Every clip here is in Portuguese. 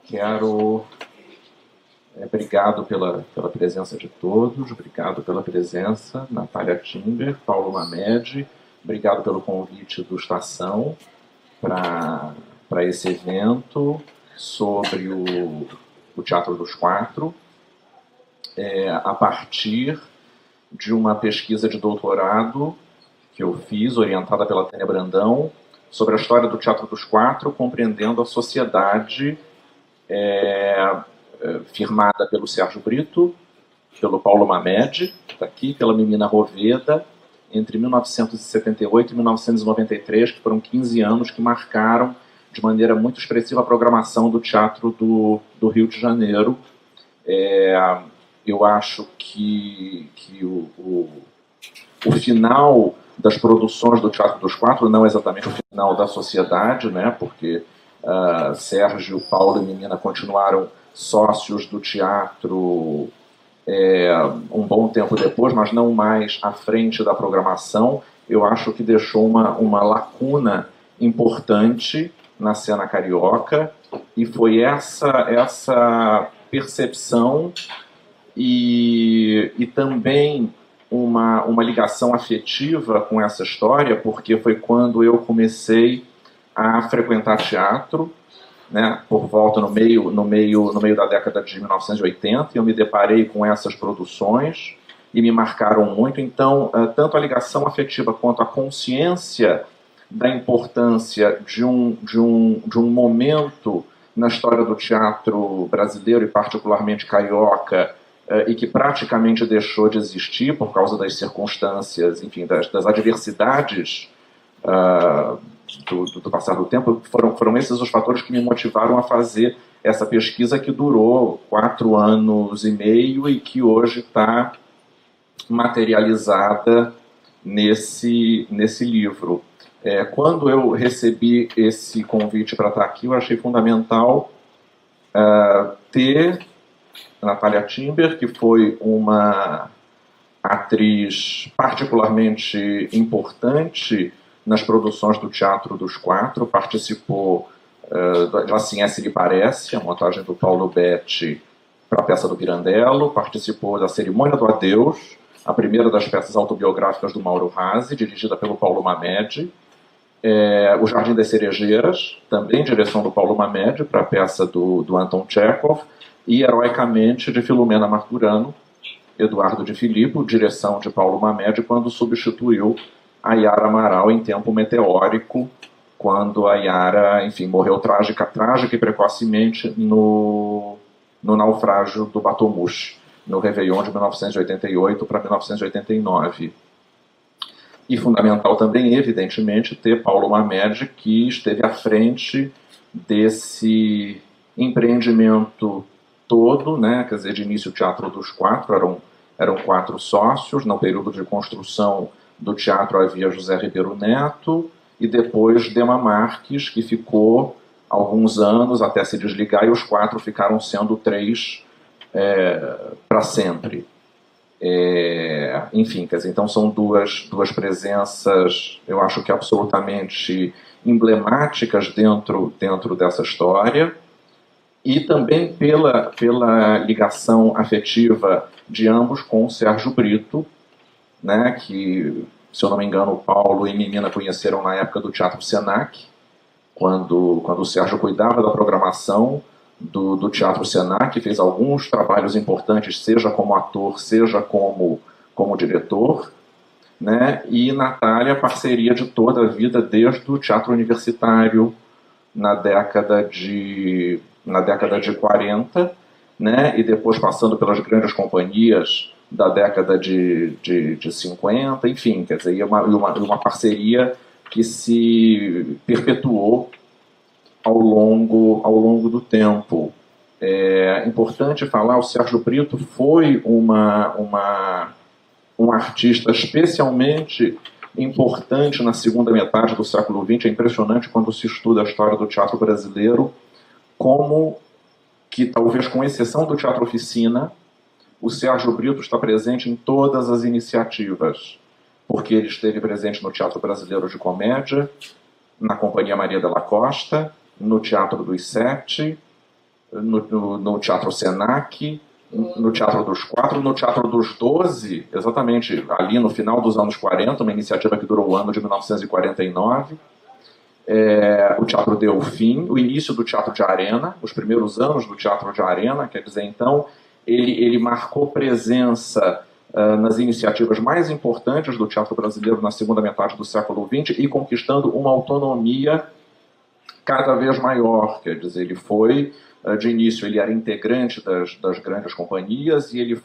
Quero. Obrigado pela presença de todos, obrigado pela presença, Natália Timber, Paulo Mamed, obrigado pelo convite do Estação para esse evento sobre o Teatro dos Quatro, a partir de uma pesquisa de doutorado que eu fiz, orientada pela Tânia Brandão, sobre a história do Teatro dos Quatro, compreendendo a sociedade firmada pelo Sérgio Brito, pelo Paulo Mamed, que está aqui, pela Mimina Roveda, entre 1978 e 1993, que foram 15 anos que marcaram de maneira muito expressiva a programação do Teatro do Rio de Janeiro. Eu acho que o final das produções do Teatro dos Quatro, não exatamente o final da sociedade, né, porque Sérgio, Paulo e Mimina continuaram sócios do teatro um bom tempo depois, mas não mais à frente da programação. Eu acho que deixou uma lacuna importante na cena carioca, e foi essa percepção e também uma ligação afetiva com essa história, porque foi quando eu comecei a frequentar teatro, né, por volta no meio da década de 1980, e eu me deparei com essas produções e me marcaram muito. Então, tanto a ligação afetiva quanto a consciência da importância de um momento na história do teatro brasileiro, e particularmente carioca, e que praticamente deixou de existir por causa das circunstâncias, enfim, das adversidades do passar do tempo, foram esses os fatores que me motivaram a fazer essa pesquisa, que durou 4 anos e meio e que hoje está materializada nesse livro. Quando eu recebi esse convite para estar aqui, eu achei fundamental ter Natália Timber, que foi uma atriz particularmente importante nas produções do Teatro dos Quatro, participou de Assim É Se Lhe Parece, a montagem do Paulo Betti para a peça do Pirandello, participou da Cerimônia do Adeus, a primeira das peças autobiográficas do Mauro Razzi, dirigida pelo Paulo Mamed, O Jardim das Cerejeiras, também direção do Paulo Mamed, para a peça do Anton Chekhov, e Heroicamente, de Filomena Marturano, Eduardo de Filippo, direção de Paulo Mamed, quando substituiu a Yara Amaral em Tempo Meteórico, quando a Yara, enfim, morreu trágica e precocemente no naufrágio do Batomush, no Réveillon de 1988 para 1989. E fundamental também, evidentemente, ter Paulo Mamed, que esteve à frente desse empreendimento todo, né? Quer dizer, de início o Teatro dos Quatro, eram 4 sócios. No período de construção do teatro havia José Ribeiro Neto e depois Dema Marques, que ficou alguns anos até se desligar, e os 4 ficaram sendo 3 para sempre. Enfim, quer dizer, então são duas presenças, eu acho que absolutamente emblemáticas dentro dessa história, e também pela ligação afetiva de ambos com o Sérgio Brito, né, que, se eu não me engano, o Paulo e Mimina conheceram na época do Teatro Senac, quando o Sérgio cuidava da programação do Teatro Senac, fez alguns trabalhos importantes, seja como ator, seja como diretor, né, e Natália, parceria de toda a vida, desde o teatro universitário, na década de 40, né, e depois passando pelas grandes companhias da década de 50, enfim, quer dizer, uma parceria que se perpetuou ao longo do tempo. É importante falar, o Sérgio Brito foi um artista especialmente importante na segunda metade do século XX. É impressionante quando se estuda a história do teatro brasileiro, como que, talvez com exceção do Teatro Oficina, o Sérgio Brito está presente em todas as iniciativas, porque ele esteve presente no Teatro Brasileiro de Comédia, na Companhia Maria Della Costa, no Teatro dos Sete, no Teatro Senac, no Teatro dos Quatro, no Teatro dos Doze, exatamente ali no final dos anos 40, uma iniciativa que durou o ano de 1949. O Teatro Delfim, o início do Teatro de Arena, os primeiros anos do Teatro de Arena, quer dizer, então, ele marcou presença nas iniciativas mais importantes do teatro brasileiro na segunda metade do século XX e conquistando uma autonomia cada vez maior, quer dizer, ele foi, de início, ele era integrante das grandes companhias e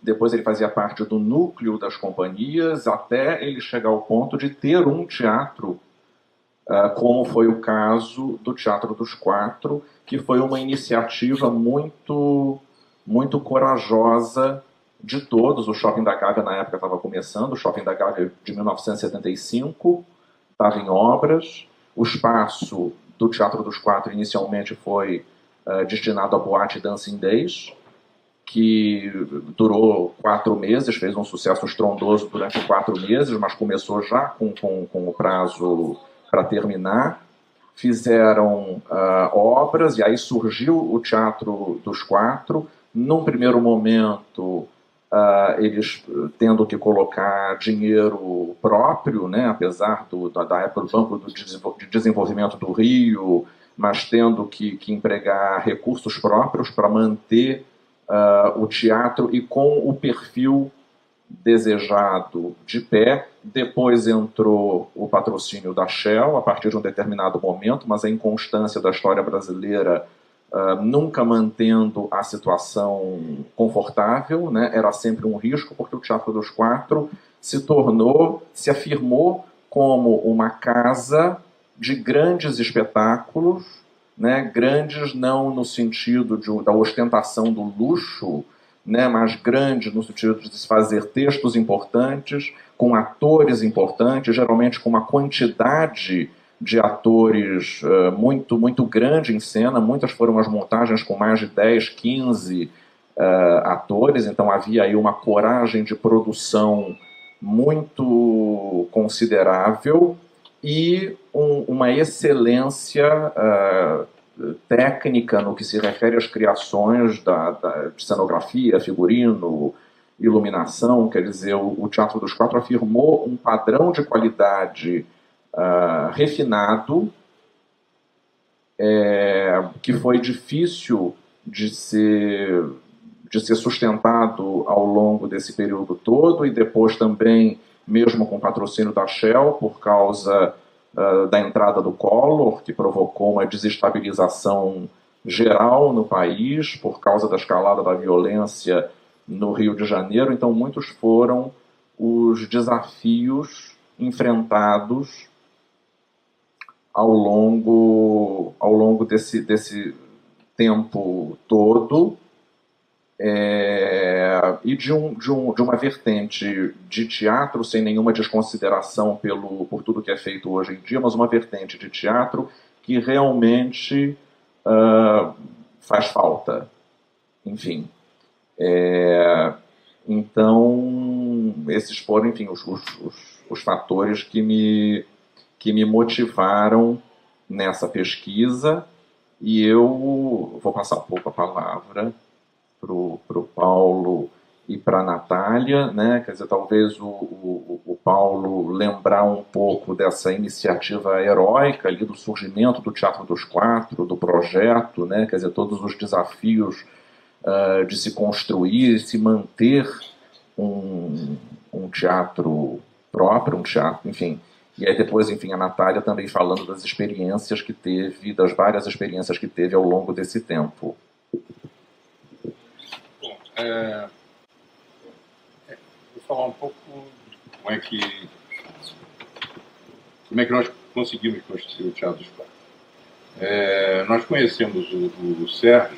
depois ele fazia parte do núcleo das companhias até ele chegar ao ponto de ter um teatro, como foi o caso do Teatro dos Quatro, que foi uma iniciativa muito, muito corajosa de todos. O Shopping da Gávea, na época, estava começando, o Shopping da Gávea de 1975, estava em obras. O espaço do Teatro dos Quatro inicialmente foi destinado à boate Dancing Days, que durou 4 meses, fez um sucesso estrondoso durante 4 meses, mas começou já com o prazo para terminar. Fizeram obras, e aí surgiu o Teatro dos Quatro. Num primeiro momento, eles tendo que colocar dinheiro próprio, né, apesar da época do Banco de Desenvolvimento do Rio, mas tendo que empregar recursos próprios para manter o teatro e com o perfil desejado de pé. Depois entrou o patrocínio da Shell a partir de um determinado momento, mas a inconstância da história brasileira nunca mantendo a situação confortável, né? Era sempre um risco, porque o Teatro dos Quatro se afirmou como uma casa de grandes espetáculos, né? Grandes não no sentido da ostentação do luxo, né? Mas grande no sentido de se fazer textos importantes, com atores importantes, geralmente com uma quantidade de atores muito, muito grande em cena. Muitas foram as montagens com mais de 10, 15 atores, então havia aí uma coragem de produção muito considerável e uma excelência técnica no que se refere às criações de cenografia, figurino, iluminação. Quer dizer, o Teatro dos Quatro afirmou um padrão de qualidade refinado, que foi difícil de ser sustentado ao longo desse período todo, e depois também, mesmo com o patrocínio da Shell, por causa da entrada do Collor, que provocou uma desestabilização geral no país, por causa da escalada da violência no Rio de Janeiro. Então, muitos foram os desafios enfrentados ao longo desse tempo todo, e de uma vertente de teatro, sem nenhuma desconsideração por tudo que é feito hoje em dia, mas uma vertente de teatro que realmente faz falta. Enfim. Então, esses foram, enfim, os fatores que me motivaram nessa pesquisa, e eu vou passar um pouco a palavra para o Paulo e para a Natália, né? Quer dizer, talvez o Paulo lembrar um pouco dessa iniciativa heróica ali do surgimento do Teatro dos Quatro, do projeto, né? Quer dizer, todos os desafios de se construir, se manter um teatro próprio, um teatro, enfim. E aí depois, enfim, a Natália também falando das experiências que teve, das várias experiências que teve ao longo desse tempo. Bom, vou falar um pouco como é que nós conseguimos construir o Teatro dos Quatro. Nós conhecemos o Sérgio,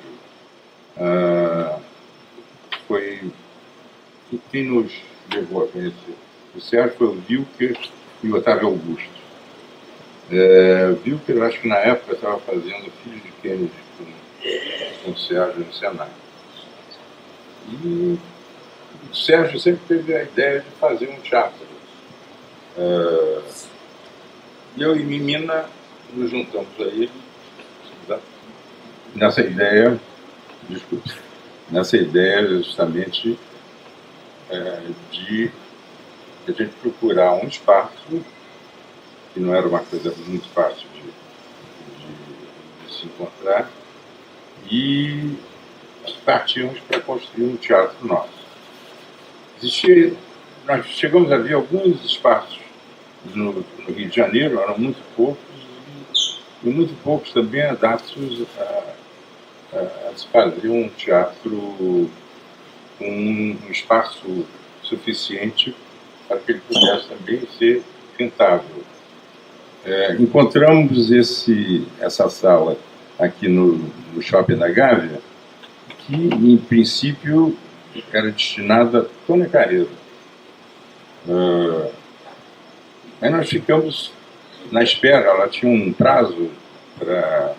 foi quem nos levou a conhecer. O Sérgio foi o Wilker e o Otávio Augusto. Wilker, eu acho que na época estava fazendo Filho de Kennedy com o Sérgio no Senado. E o Sérgio sempre teve a ideia de fazer um teatro. E eu e Mimina nos juntamos a ele nessa ideia, desculpe, nessa ideia justamente de a gente procurar um espaço, que não era uma coisa muito fácil de se encontrar, e partimos para construir um teatro nosso. Nós chegamos a ver alguns espaços no Rio de Janeiro, eram muito poucos, e muito poucos também adaptos a se fazer um teatro com um espaço suficiente para que ele pudesse também ser rentável. Encontramos essa sala aqui no Shopping da Gávea, que em princípio era destinada a Tônia Carreiro. Aí nós ficamos na espera, ela tinha um prazo para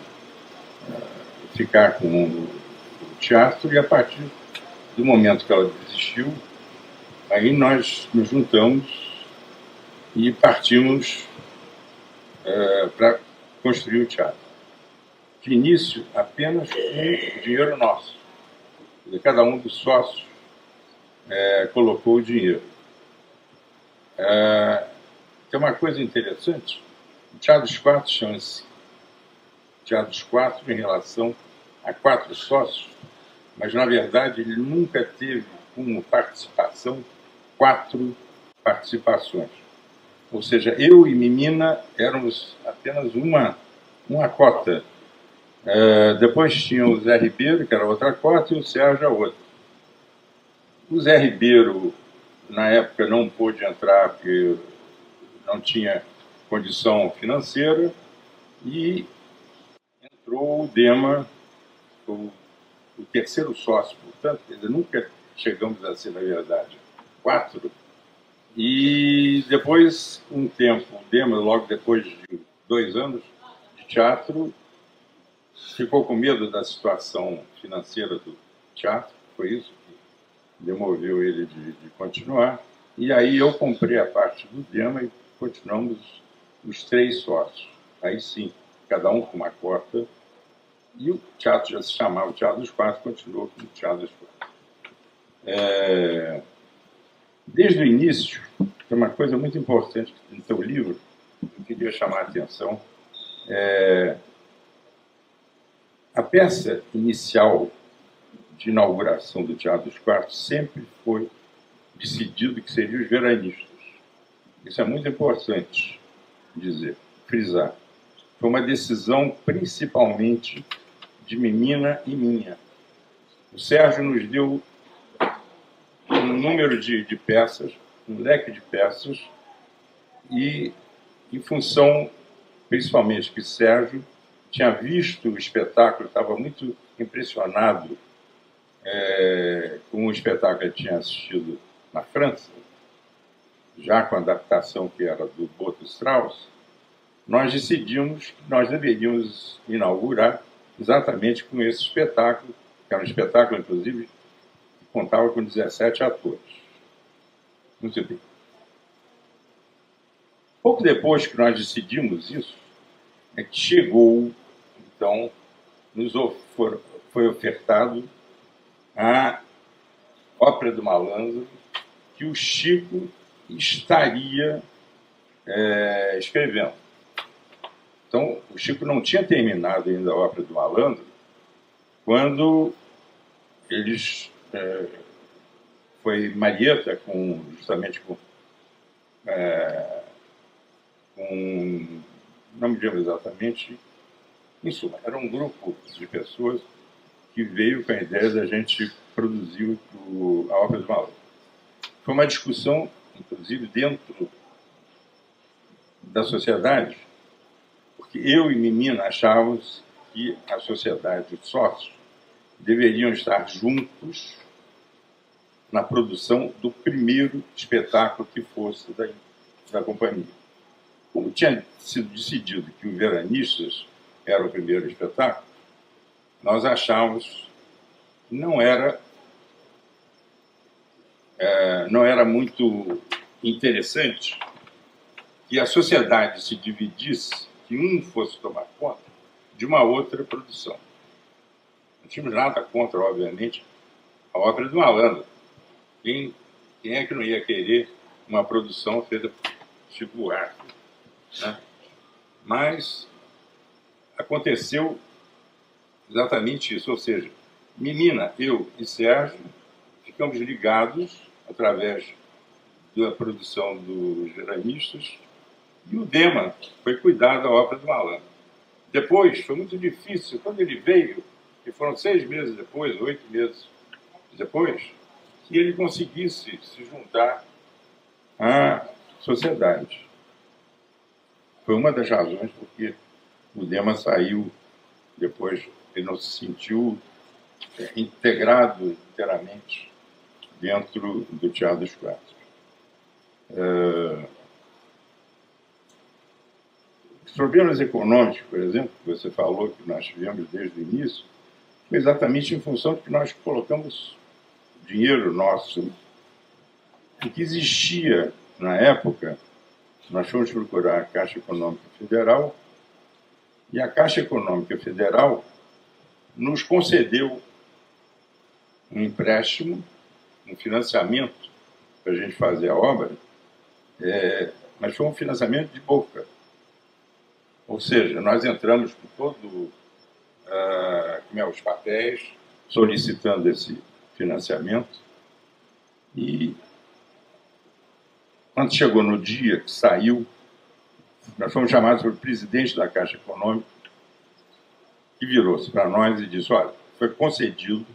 ficar com o teatro, e a partir do momento que ela desistiu, aí nós nos juntamos e partimos para construir o teatro. De início, apenas com dinheiro nosso. Cada um dos sócios colocou o dinheiro. Tem uma coisa interessante, o Teatro dos Quatro chama-se Teatro dos Quatro em relação a 4 sócios, mas na verdade ele nunca teve como participação 4 participações. Ou seja, eu e Mimina éramos apenas uma cota. Depois tinha o Zé Ribeiro, que era outra cota, e o Sérgio a outra. O Zé Ribeiro, na época, não pôde entrar porque não tinha condição financeira, e entrou o Dema, o terceiro sócio, portanto, nunca chegamos a ser, na verdade, 4. E depois, um tempo, o Dema, logo depois de 2 anos de teatro, ficou com medo da situação financeira do teatro, foi isso que demoveu ele de continuar. E aí eu comprei a parte do Dema e continuamos os 3 sócios. Aí sim, cada um com uma cota. E o teatro já se chamava Teatro dos Quatro, continuou como Teatro dos Quatro. Desde o início, tem uma coisa muito importante no teu livro, que eu queria chamar a atenção. A peça inicial de inauguração do Teatro dos Quatro sempre foi decidido que seria os veranistas. Isso é muito importante dizer, frisar. Foi uma decisão principalmente de Mimina e minha. O Sérgio nos deu um número de peças, um leque de peças, e em função, principalmente, que Sérgio tinha visto o espetáculo, estava muito impressionado com o espetáculo que ele tinha assistido na França, já com a adaptação que era do Boto Strauss, nós decidimos que nós deveríamos inaugurar exatamente com esse espetáculo, que era um espetáculo, inclusive, que contava com 17 atores. Muito bem. Pouco depois que nós decidimos isso, é que chegou, então, foi ofertado a Ópera do Malandro, que o Chico estaria escrevendo. Então, o Chico não tinha terminado ainda a Ópera do Malandro quando eles... foi Marieta, justamente com não me lembro exatamente, em suma, era um grupo de pessoas que veio com a ideia da gente produzir a Ópera do Malandro. Foi uma discussão, inclusive, dentro da sociedade, porque eu e Mimina achávamos que a sociedade, os sócios, deveriam estar juntos na produção do primeiro espetáculo que fosse da companhia. Como tinha sido decidido que o Veranistas era o primeiro espetáculo, nós achávamos que não era muito interessante que a sociedade se dividisse, que um fosse tomar conta de uma outra produção. tínhamos nada contra, obviamente, a ópera do Malandro. Quem é que não ia querer uma produção feita por Chico Buarque, né? Mas aconteceu exatamente isso, ou seja, Menina, eu e Sérgio ficamos ligados através da produção dos Geramistas, e o Dema foi cuidar da ópera do Malandro. Depois, foi muito difícil, quando ele veio, que foram 6 meses depois, 8 meses depois, que ele conseguisse se juntar à sociedade. Foi uma das razões porque o Dema saiu depois, ele não se sentiu integrado inteiramente dentro do Teatro dos Quatro. Os problemas econômicos, por exemplo, que você falou que nós tivemos desde o início, foi exatamente em função de que nós colocamos dinheiro nosso, o que existia na época. Nós fomos procurar a Caixa Econômica Federal, e a Caixa Econômica Federal nos concedeu um empréstimo, um financiamento para a gente fazer a obra, mas foi um financiamento de boca. Ou seja, nós entramos com todo os papéis, solicitando esse financiamento, e quando chegou no dia que saiu, nós fomos chamados pelo presidente da Caixa Econômica, que virou-se para nós e disse: olha, foi concedido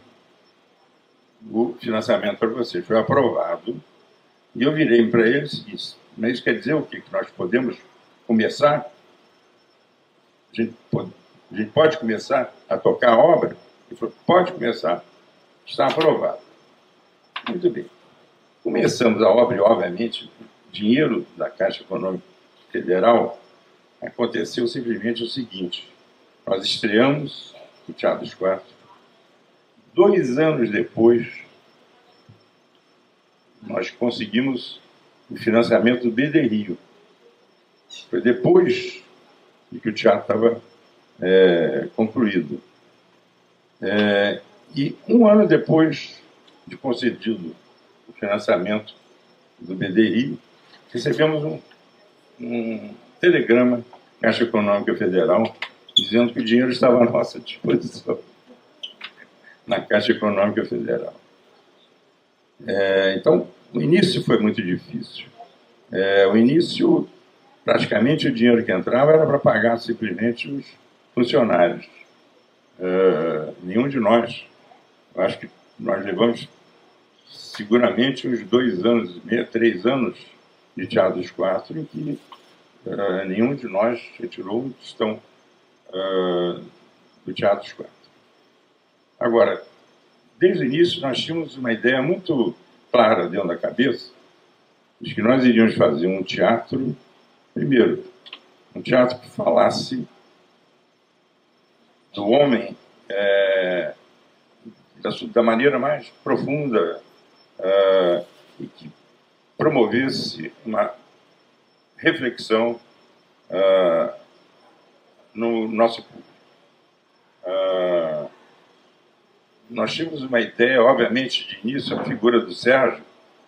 o financiamento para vocês, foi aprovado. E eu virei para eles e disse: mas isso quer dizer o quê? Que nós podemos começar? A gente pode começar a tocar a obra? Ele falou: pode começar, está aprovado. Muito bem. Começamos a obra e, obviamente, o dinheiro da Caixa Econômica Federal, aconteceu simplesmente o seguinte: nós estreamos o Teatro dos Quatro. 2 anos depois, nós conseguimos o financiamento do BD Rio. Foi depois de que o teatro estava concluído. E 1 ano depois de concedido o financiamento do BD Rio, recebemos um telegrama da Caixa Econômica Federal dizendo que o dinheiro estava à nossa disposição na Caixa Econômica Federal. Então, o início foi muito difícil. O início, praticamente, o dinheiro que entrava era para pagar simplesmente os funcionários. Nenhum de nós, eu acho que nós levamos seguramente uns 2 anos e meio, 3 anos de Teatro dos Quatro, em que nenhum de nós retirou um tostão do Teatro dos Quatro. Agora, desde o início, nós tínhamos uma ideia muito clara dentro da cabeça de que nós iríamos fazer um teatro, primeiro, um teatro que falasse do homem da maneira mais profunda e que promovesse uma reflexão no nosso público. Nós tínhamos uma ideia, obviamente, de início, a figura do Sérgio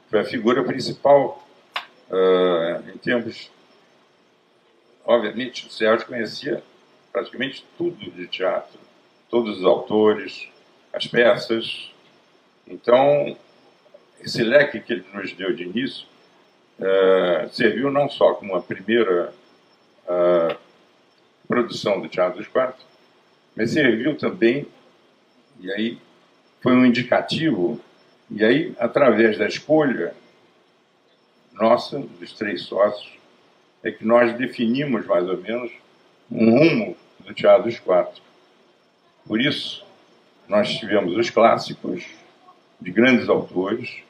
foi a figura principal em termos... Obviamente, o Sérgio conhecia praticamente tudo de teatro, todos os autores, as peças. Então, esse leque que ele nos deu de início serviu não só como uma primeira produção do Teatro dos Quatro, mas serviu também, e aí foi um indicativo, e aí, através da escolha nossa, dos 3 sócios, é que nós definimos mais ou menos um rumo do Teatro dos Quatro. Por isso, nós tivemos os clássicos de grandes autores,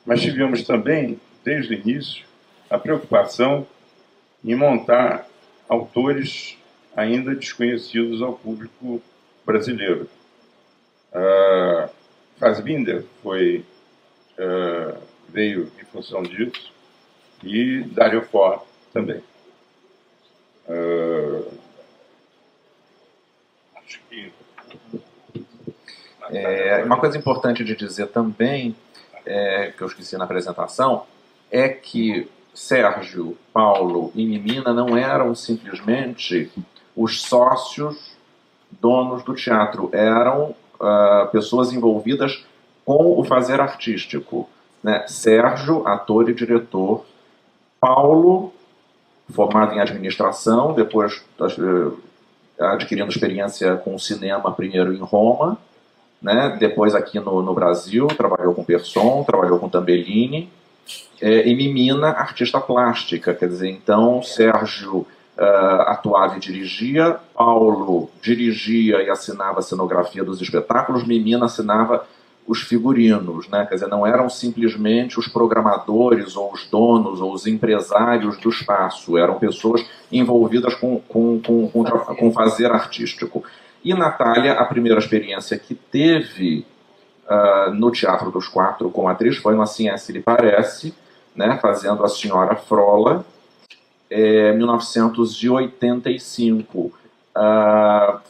mas tivemos também, desde o início, a preocupação em montar autores ainda desconhecidos ao público brasileiro. Fassbinder veio em função disso, e Dario Fo também. Acho que Uma coisa importante de dizer também, que eu esqueci na apresentação, é que Sérgio, Paulo e Mimina não eram simplesmente os sócios donos do teatro, eram pessoas envolvidas com o fazer artístico, né? Sérgio, ator e diretor, Paulo, formado em administração, depois adquirindo experiência com cinema, primeiro em Roma, né? Depois aqui no Brasil, trabalhou com Persson, trabalhou com Tambellini, e Mimina, artista plástica, quer dizer, então Sérgio atuava e dirigia, Paulo dirigia e assinava a cenografia dos espetáculos, Mimina assinava os figurinos, né? Quer dizer, não eram simplesmente os programadores ou os donos ou os empresários do espaço, eram pessoas envolvidas com fazer artístico. E Natália, a primeira experiência que teve no Teatro dos Quatro como atriz foi no Assim Se Lhe Parece, né, fazendo a Senhora Frola, 1985.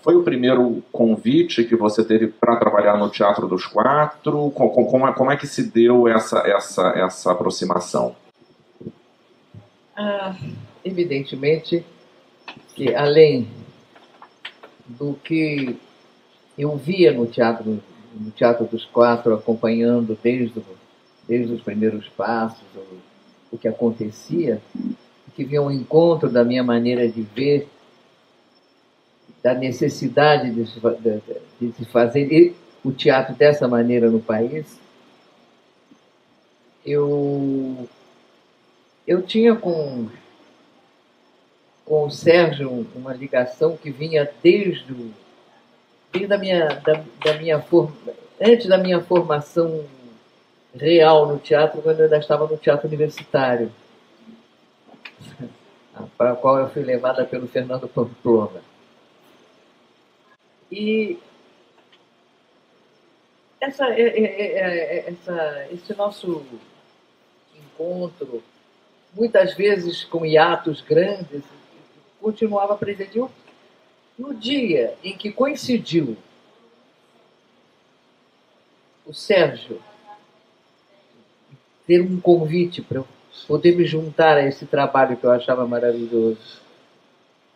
Foi o primeiro convite que você teve para trabalhar no Teatro dos Quatro? Como é que se deu essa aproximação? Evidentemente que, além do que eu via no Teatro dos Quatro, acompanhando desde os primeiros passos, o que acontecia, que vinha ao encontro da minha maneira de ver, da necessidade de se fazer o teatro dessa maneira no país, eu tinha com o Sérgio uma ligação que vinha desde antes da minha formação real no teatro, quando eu ainda estava no teatro universitário, para a qual eu fui levada pelo Fernando Pamplona. E esse nosso encontro, muitas vezes com hiatos grandes, continuava presente. No dia em que coincidiu o Sérgio ter um convite para eu poder me juntar a esse trabalho que eu achava maravilhoso,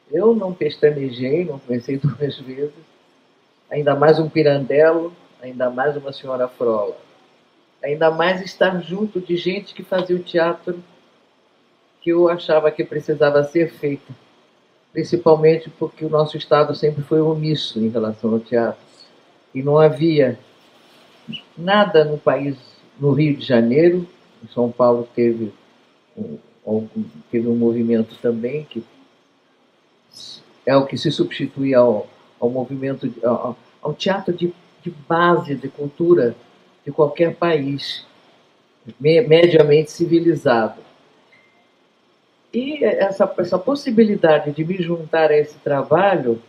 eu não pestanejei, não pensei duas vezes, ainda mais um Pirandello, ainda mais uma Senhora Frola, ainda mais estar junto de gente que fazia o teatro que eu achava que precisava ser feito, principalmente porque o nosso Estado sempre foi omisso em relação ao teatro, e não havia nada no país, no Rio de Janeiro. Em São Paulo teve um movimento também, que é o que se substitui ao movimento, ao teatro de base de cultura de qualquer país mediamente civilizado. E essa possibilidade de me juntar a esse trabalho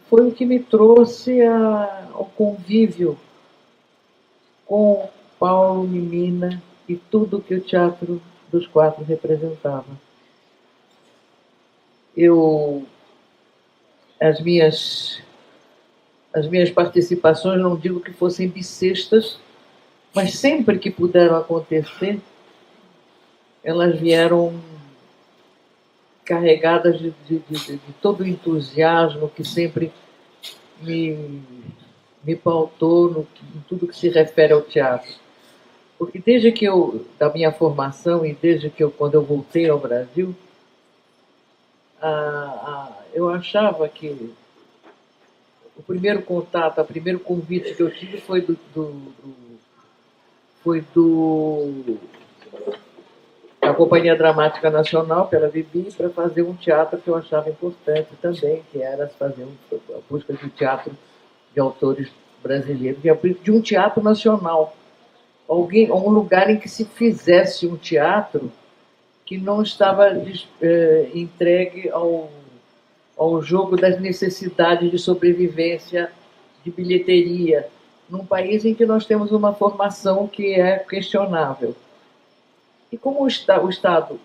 foi o que me trouxe ao convívio com Paulo, Mimina e tudo que o Teatro dos Quatro representava. As minhas participações, não digo que fossem bissextas, mas sempre que puderam acontecer, elas vieram carregadas de todo o entusiasmo que sempre me pautou em tudo que se refere ao teatro. Porque desde que da minha formação e desde que quando eu voltei ao Brasil, eu achava que o primeiro contato, o primeiro convite que eu tive foi da Companhia Dramática Nacional, pela Bibi, para fazer um teatro que eu achava importante também, que era fazer a busca de teatro de autores brasileiros, de um teatro nacional. Um lugar em que se fizesse um teatro que não estava entregue ao jogo das necessidades de sobrevivência, de bilheteria, num país em que nós temos uma formação que é questionável. E como o Estado,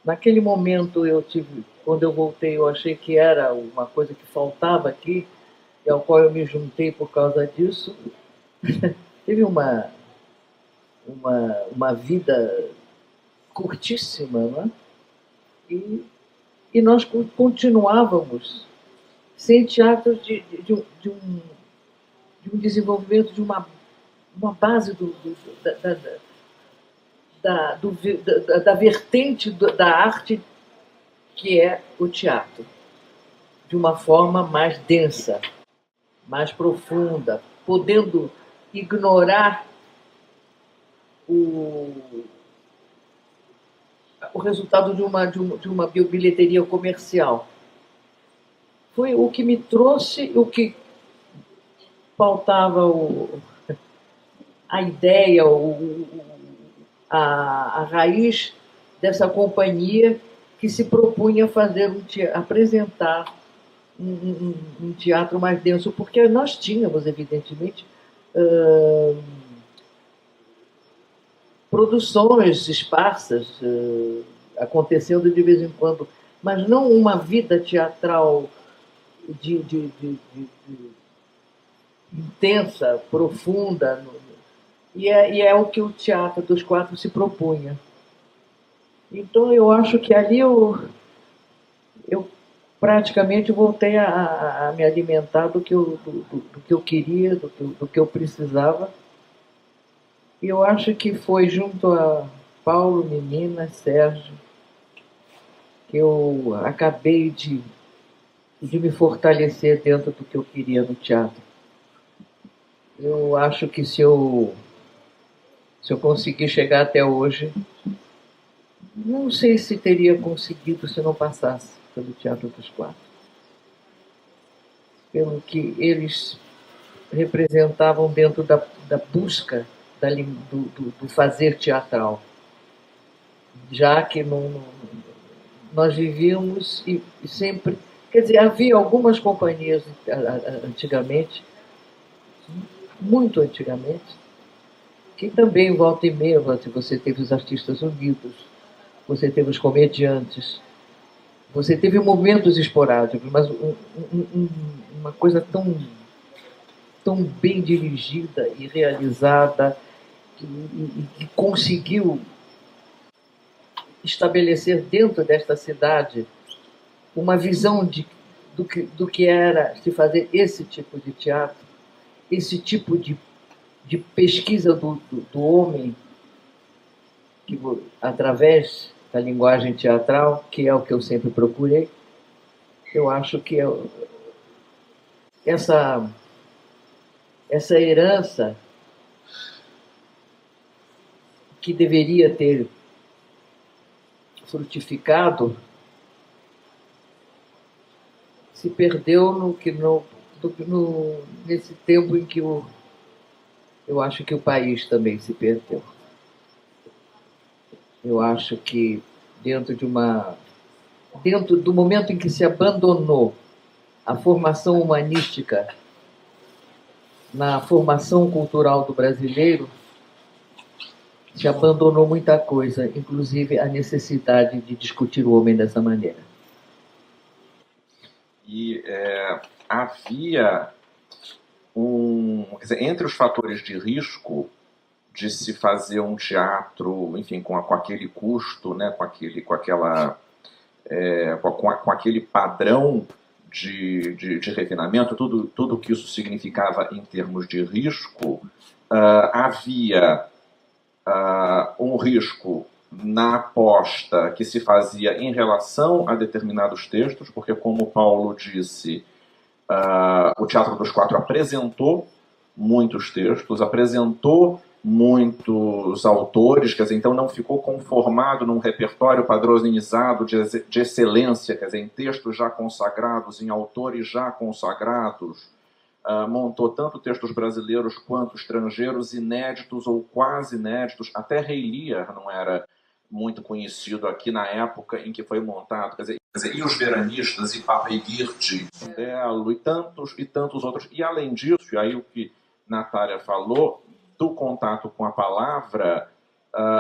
naquele momento quando eu voltei, eu achei que era uma coisa que faltava aqui, e ao qual eu me juntei por causa disso, teve uma vida curtíssima, não é? E nós continuávamos sem teatro de um desenvolvimento, de uma base da vertente da arte que é o teatro, de uma forma mais densa, mais profunda, podendo ignorar o resultado de uma bilheteria comercial. Foi o que me trouxe, o que pautava a ideia, a raiz dessa companhia que se propunha fazer apresentar um teatro mais denso, porque nós tínhamos, evidentemente, produções esparsas acontecendo de vez em quando, mas não uma vida teatral intensa, profunda. E é o que o Teatro dos Quatro se propunha. Então, eu acho que ali eu praticamente voltei a me alimentar do que eu queria, do que eu precisava. E eu acho que foi junto a Paulo, Menina, Sérgio, que eu acabei de me fortalecer dentro do que eu queria no teatro. Eu acho que se eu conseguir chegar até hoje, não sei se teria conseguido se não passasse pelo Teatro dos Quatro. Pelo que eles representavam dentro da busca do fazer teatral. Já que nós vivíamos e sempre... Quer dizer, havia algumas companhias antigamente, muito antigamente, que também, volta e meia, você teve os artistas unidos, você teve os comediantes, você teve momentos esporádicos, mas uma coisa tão bem dirigida e realizada que conseguiu estabelecer dentro desta cidade uma visão do que era se fazer esse tipo de teatro, esse tipo de pesquisa do homem, que, através da linguagem teatral, que é o que eu sempre procurei. Eu acho que essa herança que deveria ter frutificado se perdeu nesse tempo em que eu acho que o país também se perdeu. Eu acho que dentro do momento em que se abandonou a formação humanística na formação cultural do brasileiro, se abandonou muita coisa, inclusive a necessidade de discutir o homem dessa maneira. E havia quer dizer, entre os fatores de risco de se fazer um teatro, enfim, com aquele custo, né, com aquele padrão de refinamento, tudo que isso significava em termos de risco, havia um risco na aposta que se fazia em relação a determinados textos, porque, como Paulo disse, o Teatro dos Quatro apresentou muitos textos, apresentou muitos autores, quer dizer, então não ficou conformado num repertório padronizado de excelência, quer dizer, em textos já consagrados, em autores já consagrados. Montou tanto textos brasileiros quanto estrangeiros, inéditos ou quase inéditos. Até Rei Lear não era muito conhecido aqui na época em que foi montado. Quer dizer, e os veranistas, e Papa Egirte, Belo, e tantos outros. E além disso, e aí o que Natália falou, do contato com a palavra,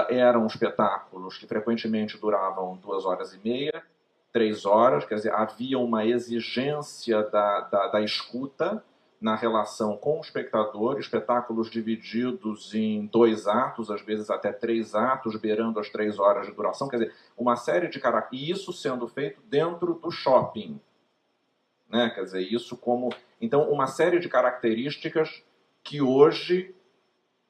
eram espetáculos que frequentemente duravam 2h30, 3 horas, quer dizer, havia uma exigência da escuta, na relação com o espectador, espetáculos divididos em 2 atos, às vezes até 3 atos, beirando as 3 horas de duração, quer dizer, uma série de características, e isso sendo feito dentro do shopping, né? Quer dizer, isso como... Então, uma série de características que hoje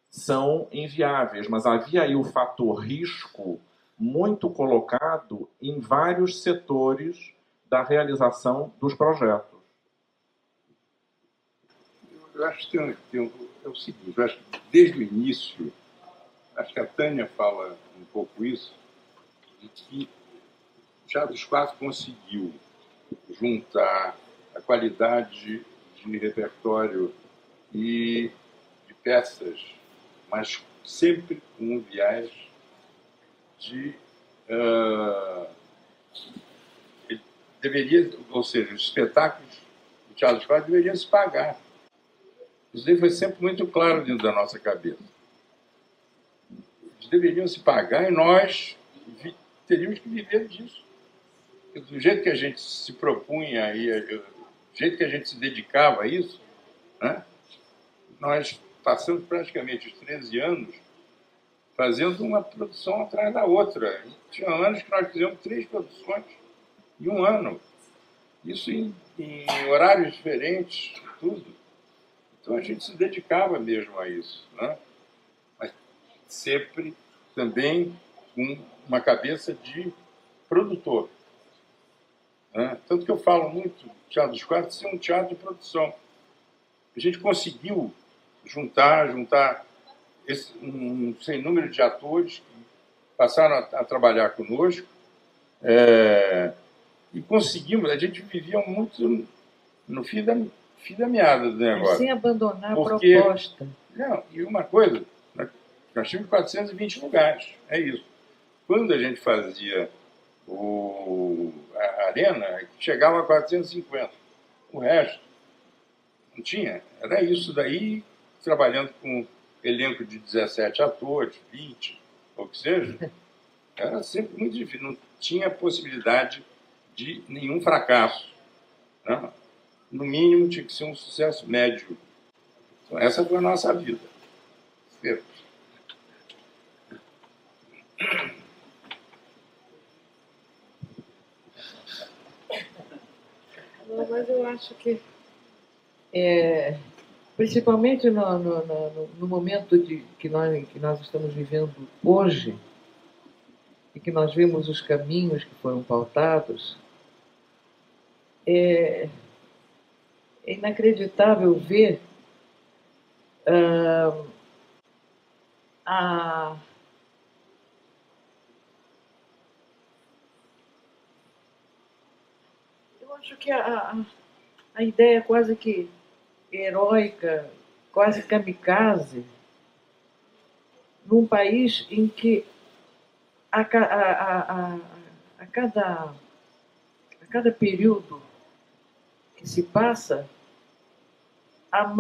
são inviáveis, mas havia aí o fator risco muito colocado em vários setores da realização dos projetos. Eu acho que é o seguinte, eu acho que desde o início, acho que a Tânia fala um pouco isso, de que o Teatro dos Quatro conseguiu juntar a qualidade de repertório e de peças, mas sempre com um viés de... deveria, ou seja, os espetáculos do Teatro dos Quatro deveriam se pagar. Isso daí foi sempre muito claro dentro da nossa cabeça. Eles deveriam se pagar e nós teríamos que viver disso. Do jeito que a gente se propunha, do jeito que a gente se dedicava a isso, né? Nós passamos praticamente os 13 anos fazendo uma produção atrás da outra. E tinha anos que nós fizemos 3 produções em um ano. Isso em horários diferentes, tudo. Então a gente se dedicava mesmo a isso, né? Mas sempre também com uma cabeça de produtor, né? Tanto que eu falo muito do Teatro dos Quatro ser um teatro de produção. A gente conseguiu juntar um sem número de atores que passaram a trabalhar conosco, e conseguimos, a gente vivia muito no fim da meada do negócio. Sem abandonar a proposta. Não, e uma coisa, nós tínhamos 420 lugares, é isso. Quando a gente fazia a arena, chegava a 450. O resto não tinha. Era isso daí, trabalhando com um elenco de 17 atores, 20, ou o que seja. Era sempre muito difícil, não tinha possibilidade de nenhum fracasso, né? No mínimo tinha que ser um sucesso médio. Então, essa foi a nossa vida. Certo. Não, mas eu acho que, principalmente no momento que nós estamos vivendo hoje, e que nós vimos os caminhos que foram pautados, é inacreditável ver eu acho que a ideia quase que heróica, quase kamikaze, num país em que a cada período que se passa, há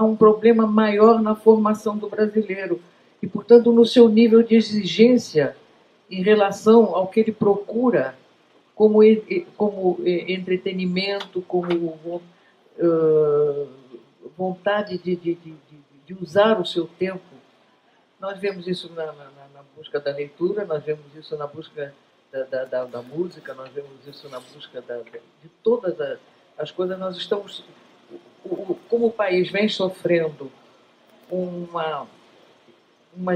um problema maior na formação do brasileiro e, portanto, no seu nível de exigência em relação ao que ele procura como entretenimento, como vontade de usar o seu tempo. Nós vemos isso na busca da leitura, nós vemos isso na busca da música, nós vemos isso na busca de todas as coisas. Nós estamos, como o país vem sofrendo uma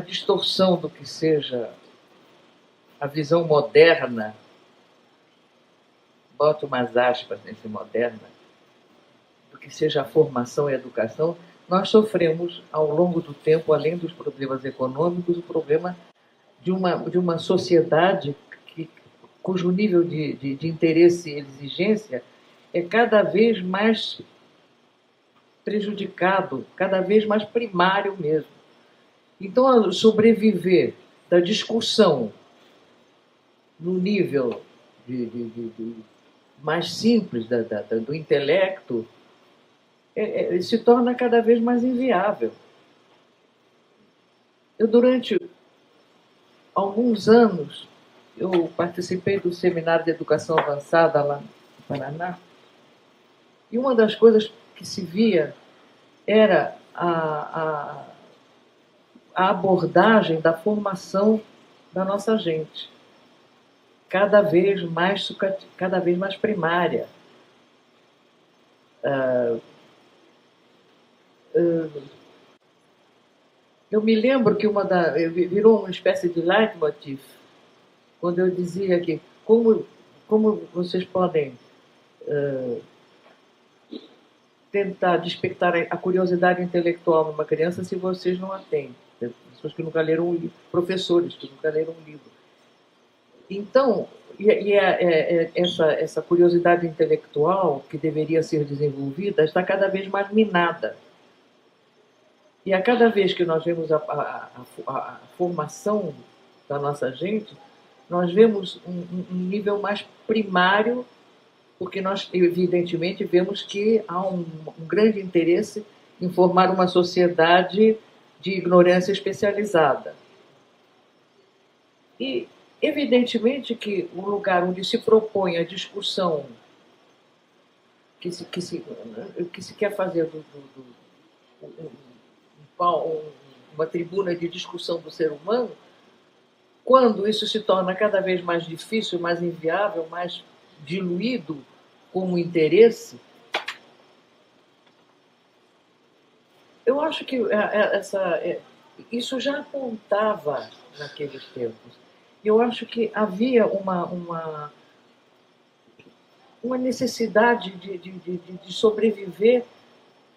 distorção do que seja a visão moderna, boto umas aspas nesse moderna, do que seja a formação e a educação, nós sofremos, ao longo do tempo, além dos problemas econômicos, o problema de uma sociedade cujo nível de interesse e exigência é cada vez mais prejudicado, cada vez mais primário mesmo. Então, sobreviver da discussão no nível mais simples do intelecto se torna cada vez mais inviável. Eu, durante alguns anos, eu participei do Seminário de Educação Avançada lá no Paraná, E uma das coisas que se via era a abordagem da formação da nossa gente, cada vez mais primária. Eu me lembro que virou uma espécie de leitmotiv quando eu dizia que como vocês podem tentar despertar a curiosidade intelectual numa criança se vocês não a têm. Pessoas que nunca leram um livro, professores que nunca leram um livro. Então, essa curiosidade intelectual que deveria ser desenvolvida está cada vez mais minada. E a cada vez que nós vemos a formação da nossa gente, nós vemos um nível mais primário, porque nós, evidentemente, vemos que há um grande interesse em formar uma sociedade de ignorância especializada. E, evidentemente, que um lugar onde se propõe a discussão que se quer fazer uma tribuna de discussão do ser humano, quando isso se torna cada vez mais difícil, mais inviável, mais diluído como interesse, eu acho que isso já apontava naqueles tempos. Eu acho que havia uma necessidade de sobreviver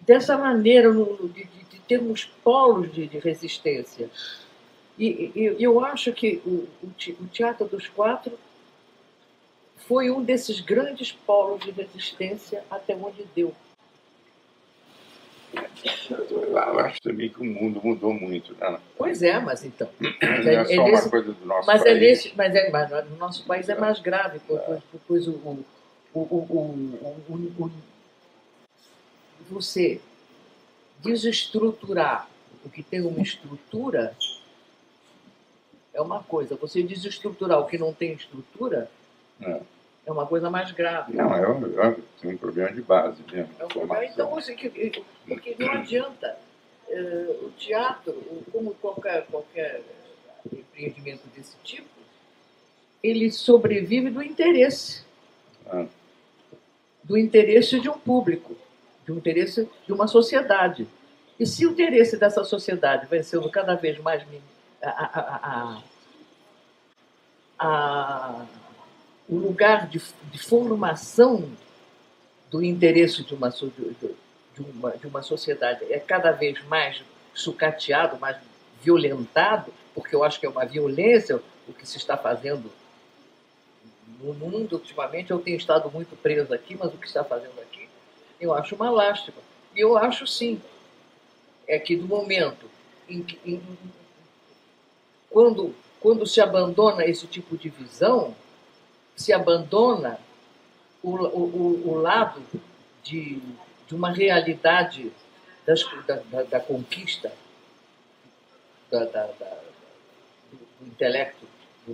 dessa maneira, de termos polos de resistência. E eu acho que o Teatro dos Quatro foi um desses grandes polos de resistência até onde deu. Eu acho também que o mundo mudou muito, né? Pois é, mas então... Mas não é só uma coisa do nosso país. Mas no nosso país é mais grave, pois você desestruturar o que tem uma estrutura é uma coisa. Você desestruturar o que não tem estrutura é uma coisa mais grave. Não, tem um problema de base mesmo. Então, porque não adianta. O teatro, como qualquer empreendimento desse tipo, ele sobrevive do interesse. Do interesse de um público, do interesse de uma sociedade. E se o interesse dessa sociedade vai sendo cada vez mais o lugar de formação do interesse de uma sociedade é cada vez mais sucateado, mais violentado, porque eu acho que é uma violência o que se está fazendo no mundo ultimamente. Eu tenho estado muito preso aqui, mas o que está fazendo aqui eu acho uma lástima. E eu acho, sim, que do momento quando se abandona esse tipo de visão, se abandona o lado de uma realidade da conquista do intelecto de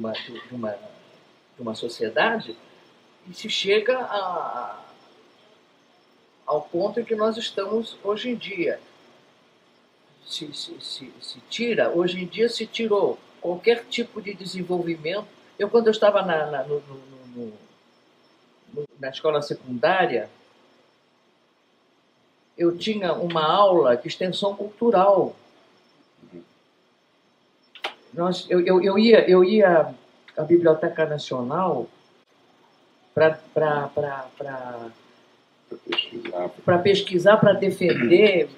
uma sociedade, e se chega ao ponto em que nós estamos hoje em dia. Hoje em dia se tirou qualquer tipo de desenvolvimento. Quando eu estava na escola secundária, eu tinha uma aula de extensão cultural. Eu ia à Biblioteca Nacional para pesquisar, para defender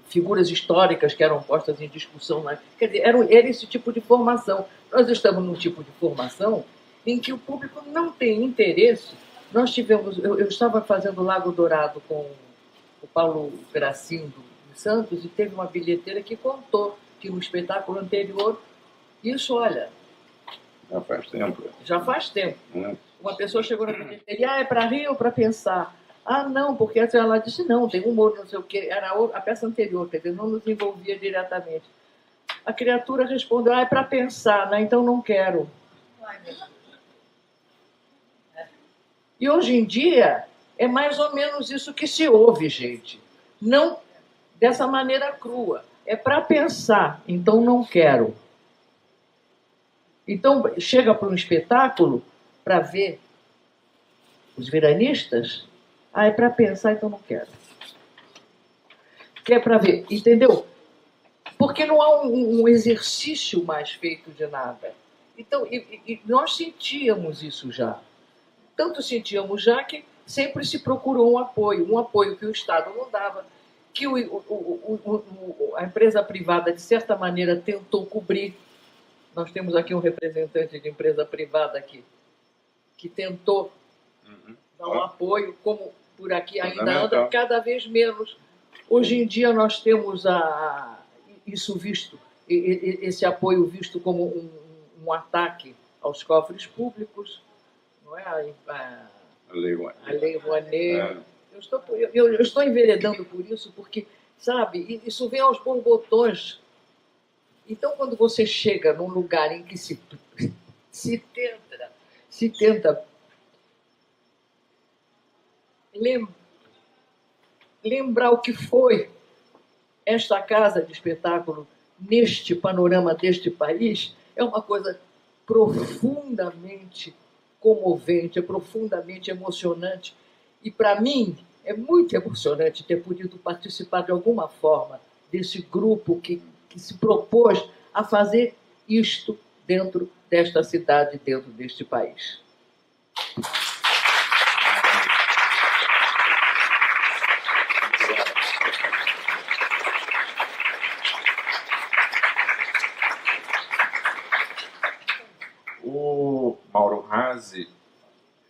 figuras históricas que eram postas em discussão. Quer dizer, era esse tipo de formação. Nós estamos num tipo de formação em que o público não tem interesse. Eu estava fazendo Lago Dourado com o Paulo Gracindo dos Santos, e teve uma bilheteira que contou que no espetáculo anterior, isso, olha... Já faz tempo. Uma pessoa chegou na bilheteria, é para rir ou para pensar? Não, porque ela disse, não, tem humor, não sei o quê. Era a peça anterior, quer dizer, não nos envolvia diretamente. A criatura respondeu, é para pensar, né? Então não quero. E hoje em dia, É mais ou menos isso que se ouve, gente. Não dessa maneira crua. É para pensar, então não quero. Então, chega para um espetáculo para ver os veranistas, é para pensar, então não quero. Quer para ver, entendeu? Porque não há um exercício mais feito de nada. Então, e nós sentíamos isso já. Tanto sentíamos já que sempre se procurou um apoio que o Estado não dava, que a empresa privada, de certa maneira, tentou cobrir. Nós temos aqui um representante de empresa privada aqui, que tentou dar um apoio, como por aqui ainda anda, cada vez menos. Hoje em dia nós temos isso visto, esse apoio visto como um ataque aos cofres públicos, não é? A Lei Rouanet. Eu estou enveredando por isso porque, sabe, isso vem aos borbotões. Então, quando você chega num lugar em que se tenta lembrar o que foi esta casa de espetáculo neste panorama deste país, é uma coisa profundamente comovente, é profundamente emocionante. E, para mim, é muito emocionante ter podido participar de alguma forma desse grupo que se propôs a fazer isto dentro desta cidade, dentro deste país. O Mauro Razzi,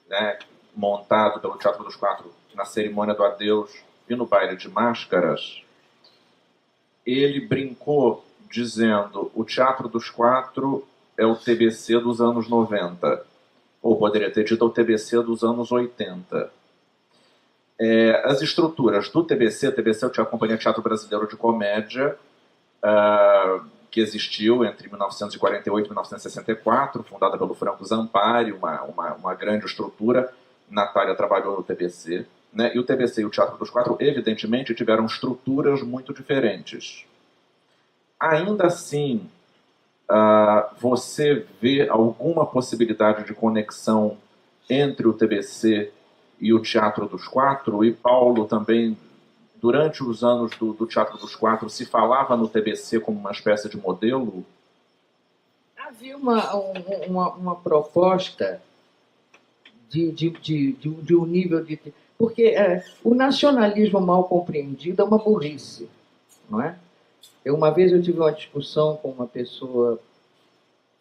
né, montado pelo Teatro dos Quatro na cerimônia do adeus e no baile de máscaras, ele brincou dizendo: o Teatro dos Quatro é o TBC dos anos 90, ou poderia ter dito o TBC dos anos 80. As estruturas do TBC é a Companhia Teatro Brasileiro de Comédia, que existiu entre 1948 e 1964, fundada pelo Franco Zampari, uma grande estrutura. Natália trabalhou no TBC, né? E o TBC e o Teatro dos Quatro, evidentemente, tiveram estruturas muito diferentes. Ainda assim, você vê alguma possibilidade de conexão entre o TBC e o Teatro dos Quatro? E Paulo também, durante os anos do Teatro dos Quatro, se falava no TBC como uma espécie de modelo? Havia uma proposta de um nível de... Porque o nacionalismo mal compreendido é uma burrice, não é? Uma vez eu tive uma discussão com uma pessoa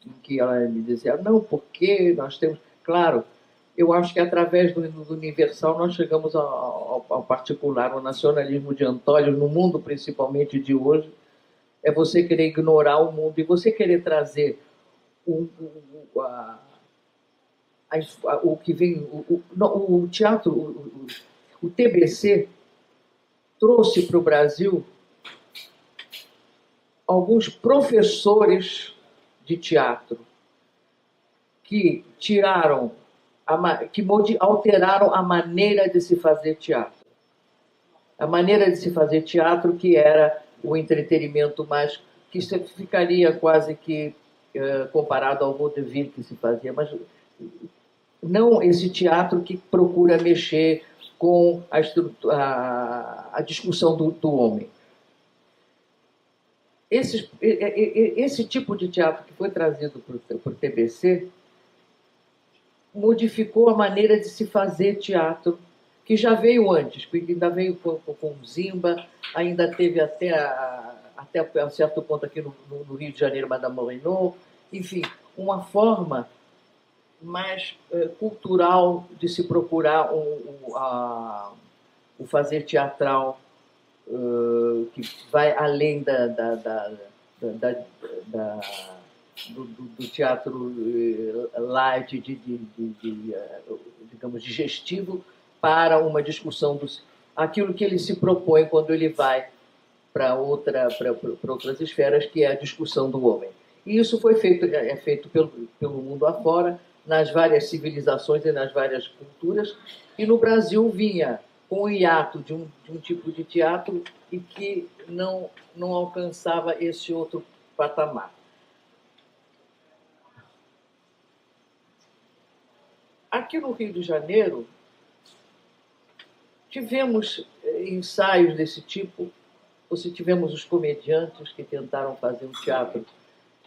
em que ela me dizia: não, porque nós temos... Claro, eu acho que através do universal nós chegamos ao particular. O nacionalismo de Antólio, no mundo principalmente de hoje, é você querer ignorar o mundo e você querer trazer o que vem... O teatro, o TBC trouxe para o Brasil alguns professores de teatro que alteraram a maneira de se fazer teatro. A maneira de se fazer teatro, que era o entretenimento mais... que ficaria quase que comparado ao vaudeville que se fazia, mas não esse teatro que procura mexer com a discussão do homem. Esse tipo de teatro que foi trazido para o TBC modificou a maneira de se fazer teatro, que já veio antes, porque ainda veio com Zimba, ainda teve até a certo ponto aqui no Rio de Janeiro, Madame Moreno, enfim, uma forma mais cultural de se procurar o fazer teatral, que vai além do teatro light, digamos, digestivo, para uma discussão aquilo que ele se propõe quando ele vai para outras esferas, que é a discussão do homem. E isso é feito pelo mundo afora. nas várias civilizações e nas várias culturas, e no Brasil vinha com o hiato de um tipo de teatro e que não alcançava esse outro patamar. Aqui no Rio de Janeiro, tivemos ensaios desse tipo, ou se tivemos os comediantes que tentaram fazer um teatro.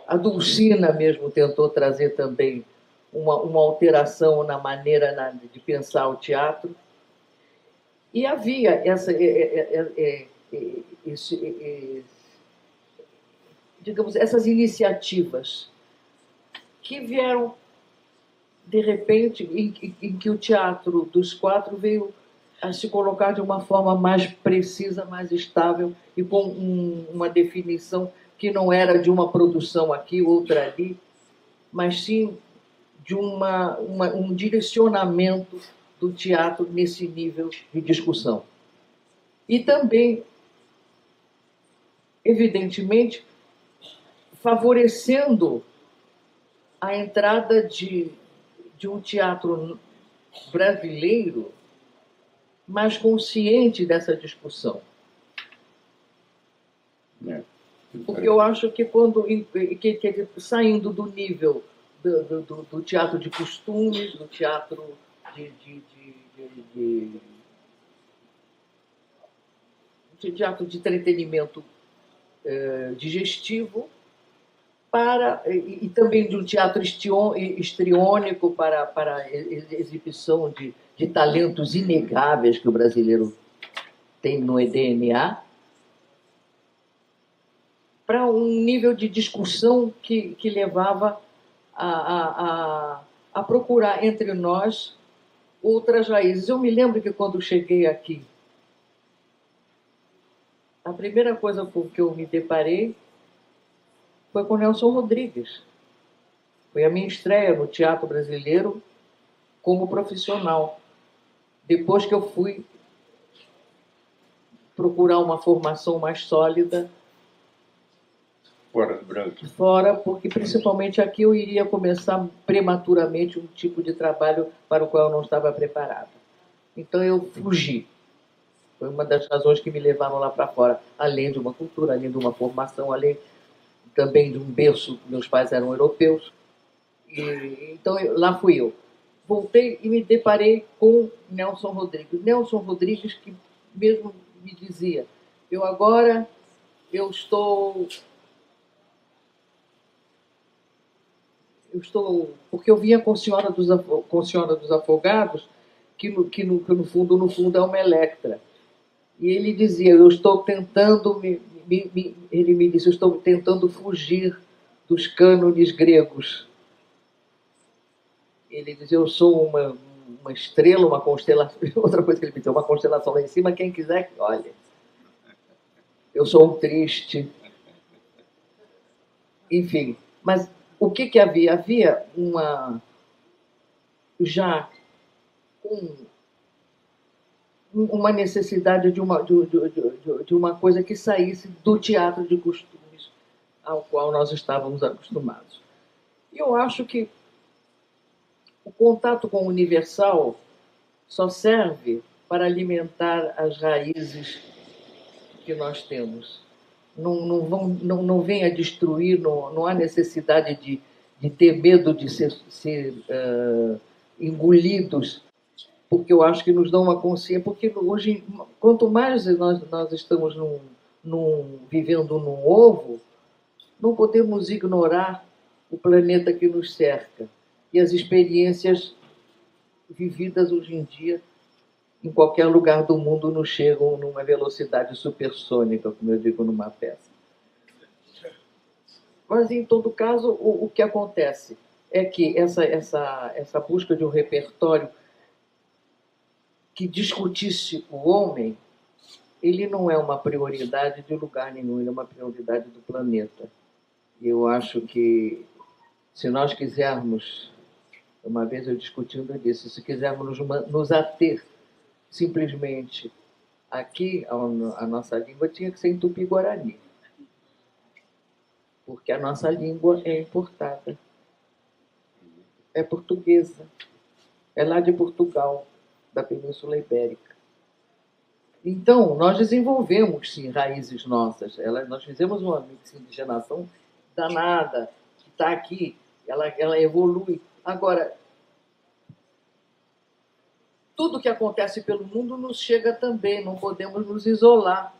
A Dulcina mesmo tentou trazer também uma alteração na maneira de pensar o teatro. E havia digamos, essas iniciativas que vieram, de repente, em que o teatro dos quatro veio a se colocar de uma forma mais precisa, mais estável e com uma definição que não era de uma produção aqui, outra ali, mas sim de um direcionamento do teatro nesse nível de discussão. E também, evidentemente, favorecendo a entrada de um teatro brasileiro mais consciente dessa discussão. Porque eu acho que saindo do nível do teatro de costumes, do teatro teatro de entretenimento digestivo, e também de um teatro histriônico para exibição de talentos inegáveis que o brasileiro tem no DNA, para um nível de discussão que levava a procurar entre nós outras raízes. Eu me lembro que quando cheguei aqui, a primeira coisa com que eu me deparei foi com Nelson Rodrigues. Foi a minha estreia no teatro brasileiro como profissional. Depois que eu fui procurar uma formação mais sólida. Fora do Brasil. Fora, porque principalmente aqui eu iria começar prematuramente um tipo de trabalho para o qual eu não estava preparada. Então eu fugi. Foi uma das razões que me levaram lá para fora, além de uma cultura, além de uma formação, além também de um berço, meus pais eram europeus. Então lá fui eu. Voltei e me deparei com Nelson Rodrigues. Nelson Rodrigues que mesmo me dizia, eu estou, porque eu vinha com Senhora dos Afogados, que no fundo é uma Electra. E ele dizia, eu estou tentando, ele me disse, eu estou tentando fugir dos cânones gregos. Ele dizia, eu sou uma estrela, uma constelação, outra coisa que ele me disse, uma constelação lá em cima, quem quiser que olhe. Eu sou um triste. Enfim, mas o que havia? Havia já uma necessidade de uma coisa que saísse do teatro de costumes ao qual nós estávamos acostumados. E eu acho que o contato com o universal só serve para alimentar as raízes que nós temos. Não vem a destruir, não há necessidade de ter medo de ser engolidos, porque eu acho que nos dão uma consciência, porque hoje, quanto mais nós estamos vivendo num ovo, não podemos ignorar o planeta que nos cerca e as experiências vividas hoje em dia em qualquer lugar do mundo nos chegam numa velocidade supersônica, como eu digo numa peça. Mas, em todo caso, o que acontece é que essa busca de um repertório que discutisse o homem, ele não é uma prioridade de lugar nenhum, ele é uma prioridade do planeta. E eu acho que, se nós quisermos, uma vez eu discutindo disso, se quisermos nos ater simplesmente aqui, a nossa língua tinha que ser em Tupi-Guarani, porque a nossa língua é importada. é portuguesa. É lá de Portugal, da Península Ibérica. Então, nós desenvolvemos, sim, raízes nossas. Nós fizemos uma miscigenação danada, que está aqui, ela evolui. Agora, tudo que acontece pelo mundo nos chega também, não podemos nos isolar.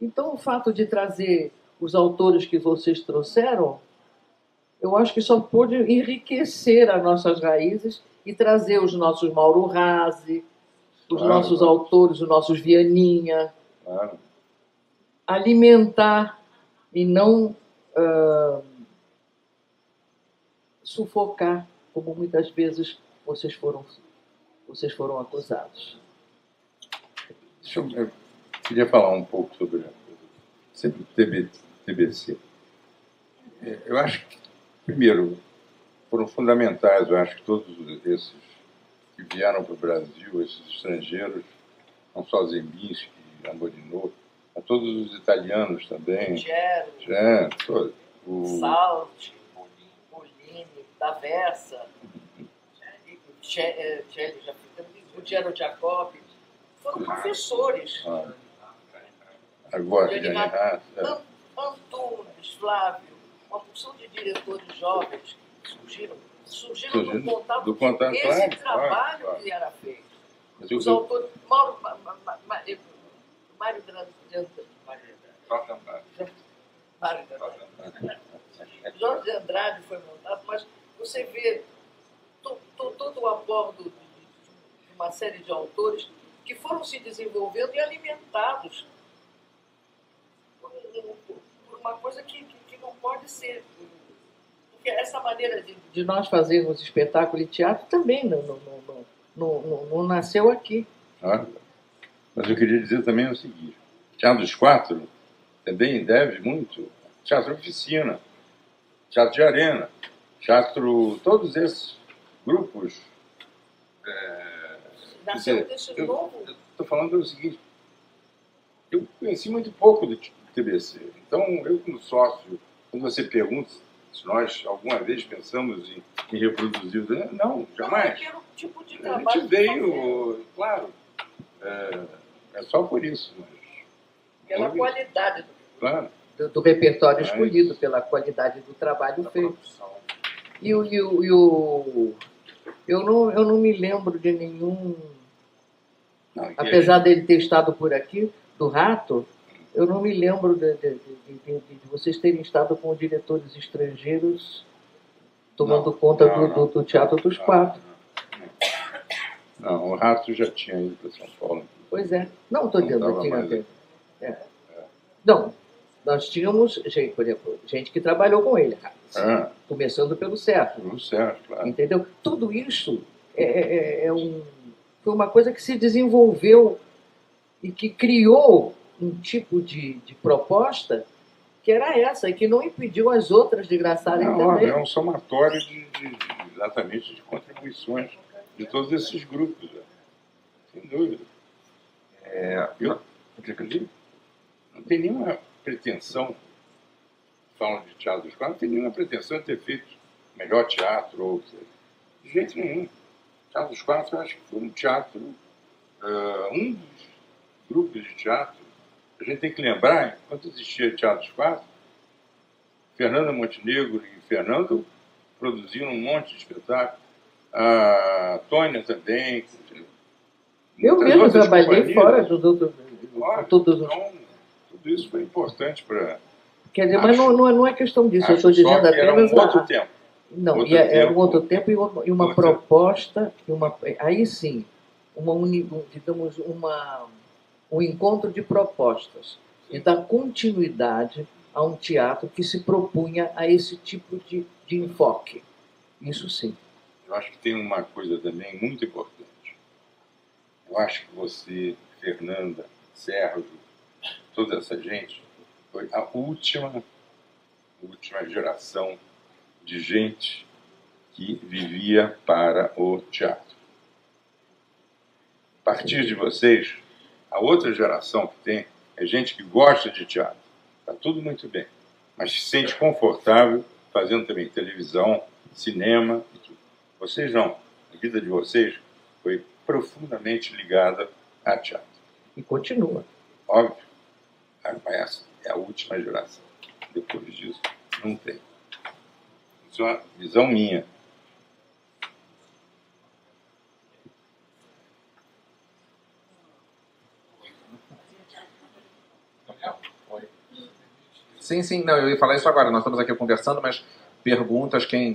Então, o fato de trazer os autores que vocês trouxeram, eu acho que só pôde enriquecer as nossas raízes e trazer os nossos Mauro Razzi, os nossos autores, os nossos Vianinha, alimentar e não sufocar, como muitas vezes vocês foram acusados. Eu queria falar um pouco sobre sempre o TBC. Eu acho que, primeiro, foram fundamentais, eu acho que todos esses que vieram para o Brasil, esses estrangeiros, não só Zembinski, Amborinot, mas todos os italianos também. Gero, todos. Salti, Polini, D'Aversa, Gero Jacobi, foram professores. Agora, Antunes, Flávio, uma porção de diretores jovens que surgiram do contato esse trabalho que era feito. Os autores, Mário Jorge Andrade foi montado, mas você vê todo o aporte de uma série de autores que foram se desenvolvendo e alimentados por uma coisa que não pode ser. Porque essa maneira de nós fazermos espetáculo e teatro também não nasceu aqui. Mas eu queria dizer também o seguinte: Teatro dos Quatro também deve muito teatro oficina, teatro de arena, teatro, todos esses grupos. Nasceu desse novo. Estou falando o seguinte: eu conheci muito pouco do TBC. Então, eu como sócio, quando você pergunta se nós alguma vez pensamos em reproduzir, não, jamais. Não, tipo de a gente veio, claro, é só por isso. Mas, pela qualidade claro. do repertório escolhido, pela qualidade do trabalho feito. Eu não me lembro de nenhum... Apesar dele ter estado por aqui, do Rato, eu não me lembro de vocês terem estado com diretores estrangeiros tomando conta do Teatro dos Quatro. Não, o Rato já tinha ido para São Paulo. Pois é. Não, estou dizendo. Não, nós tínhamos, por exemplo, gente que trabalhou com ele, começando pelo Sérgio. Pelo Sérgio, claro. Entendeu? Tudo isso foi uma coisa que se desenvolveu e que criou um tipo de proposta que era essa, e que não impediu as outras de graçarem também. É um somatório exatamente de contribuições de todos esses grupos, sem dúvida. Eu não tenho nenhuma pretensão, falando de Teatro dos Quatro, não tenho nenhuma pretensão de ter feito melhor teatro, ou de jeito nenhum. Teatro dos Quatro, eu acho que foi um teatro, um dos grupos de teatro. A gente tem que lembrar, enquanto existia Teatro dos Quatro, Fernanda Montenegro e Fernando produziram um monte de espetáculos, a Tônia também. Eu mesmo trabalhei fora tudo isso foi importante para... Quer dizer, mas não é questão disso, eu estou dizendo apenas... Era um outro tempo. Não, era um outro tempo e uma proposta, aí sim, digamos, um encontro de propostas e dar continuidade a um teatro que se propunha a esse tipo de enfoque. Isso sim. Eu acho que tem uma coisa também muito importante. Eu acho que você, Fernanda, Sérgio, toda essa gente, foi a última geração de gente que vivia para o teatro. A partir de vocês, a outra geração que tem é gente que gosta de teatro. Está tudo muito bem, mas se sente confortável fazendo também televisão, cinema e tudo. Vocês não. A vida de vocês foi profundamente ligada a teatro. E continua. Óbvio, essa é a última geração. Depois disso, não tem. Isso é uma visão minha. Sim, sim, não, eu ia falar isso agora. Nós estamos aqui conversando, mas perguntas, quem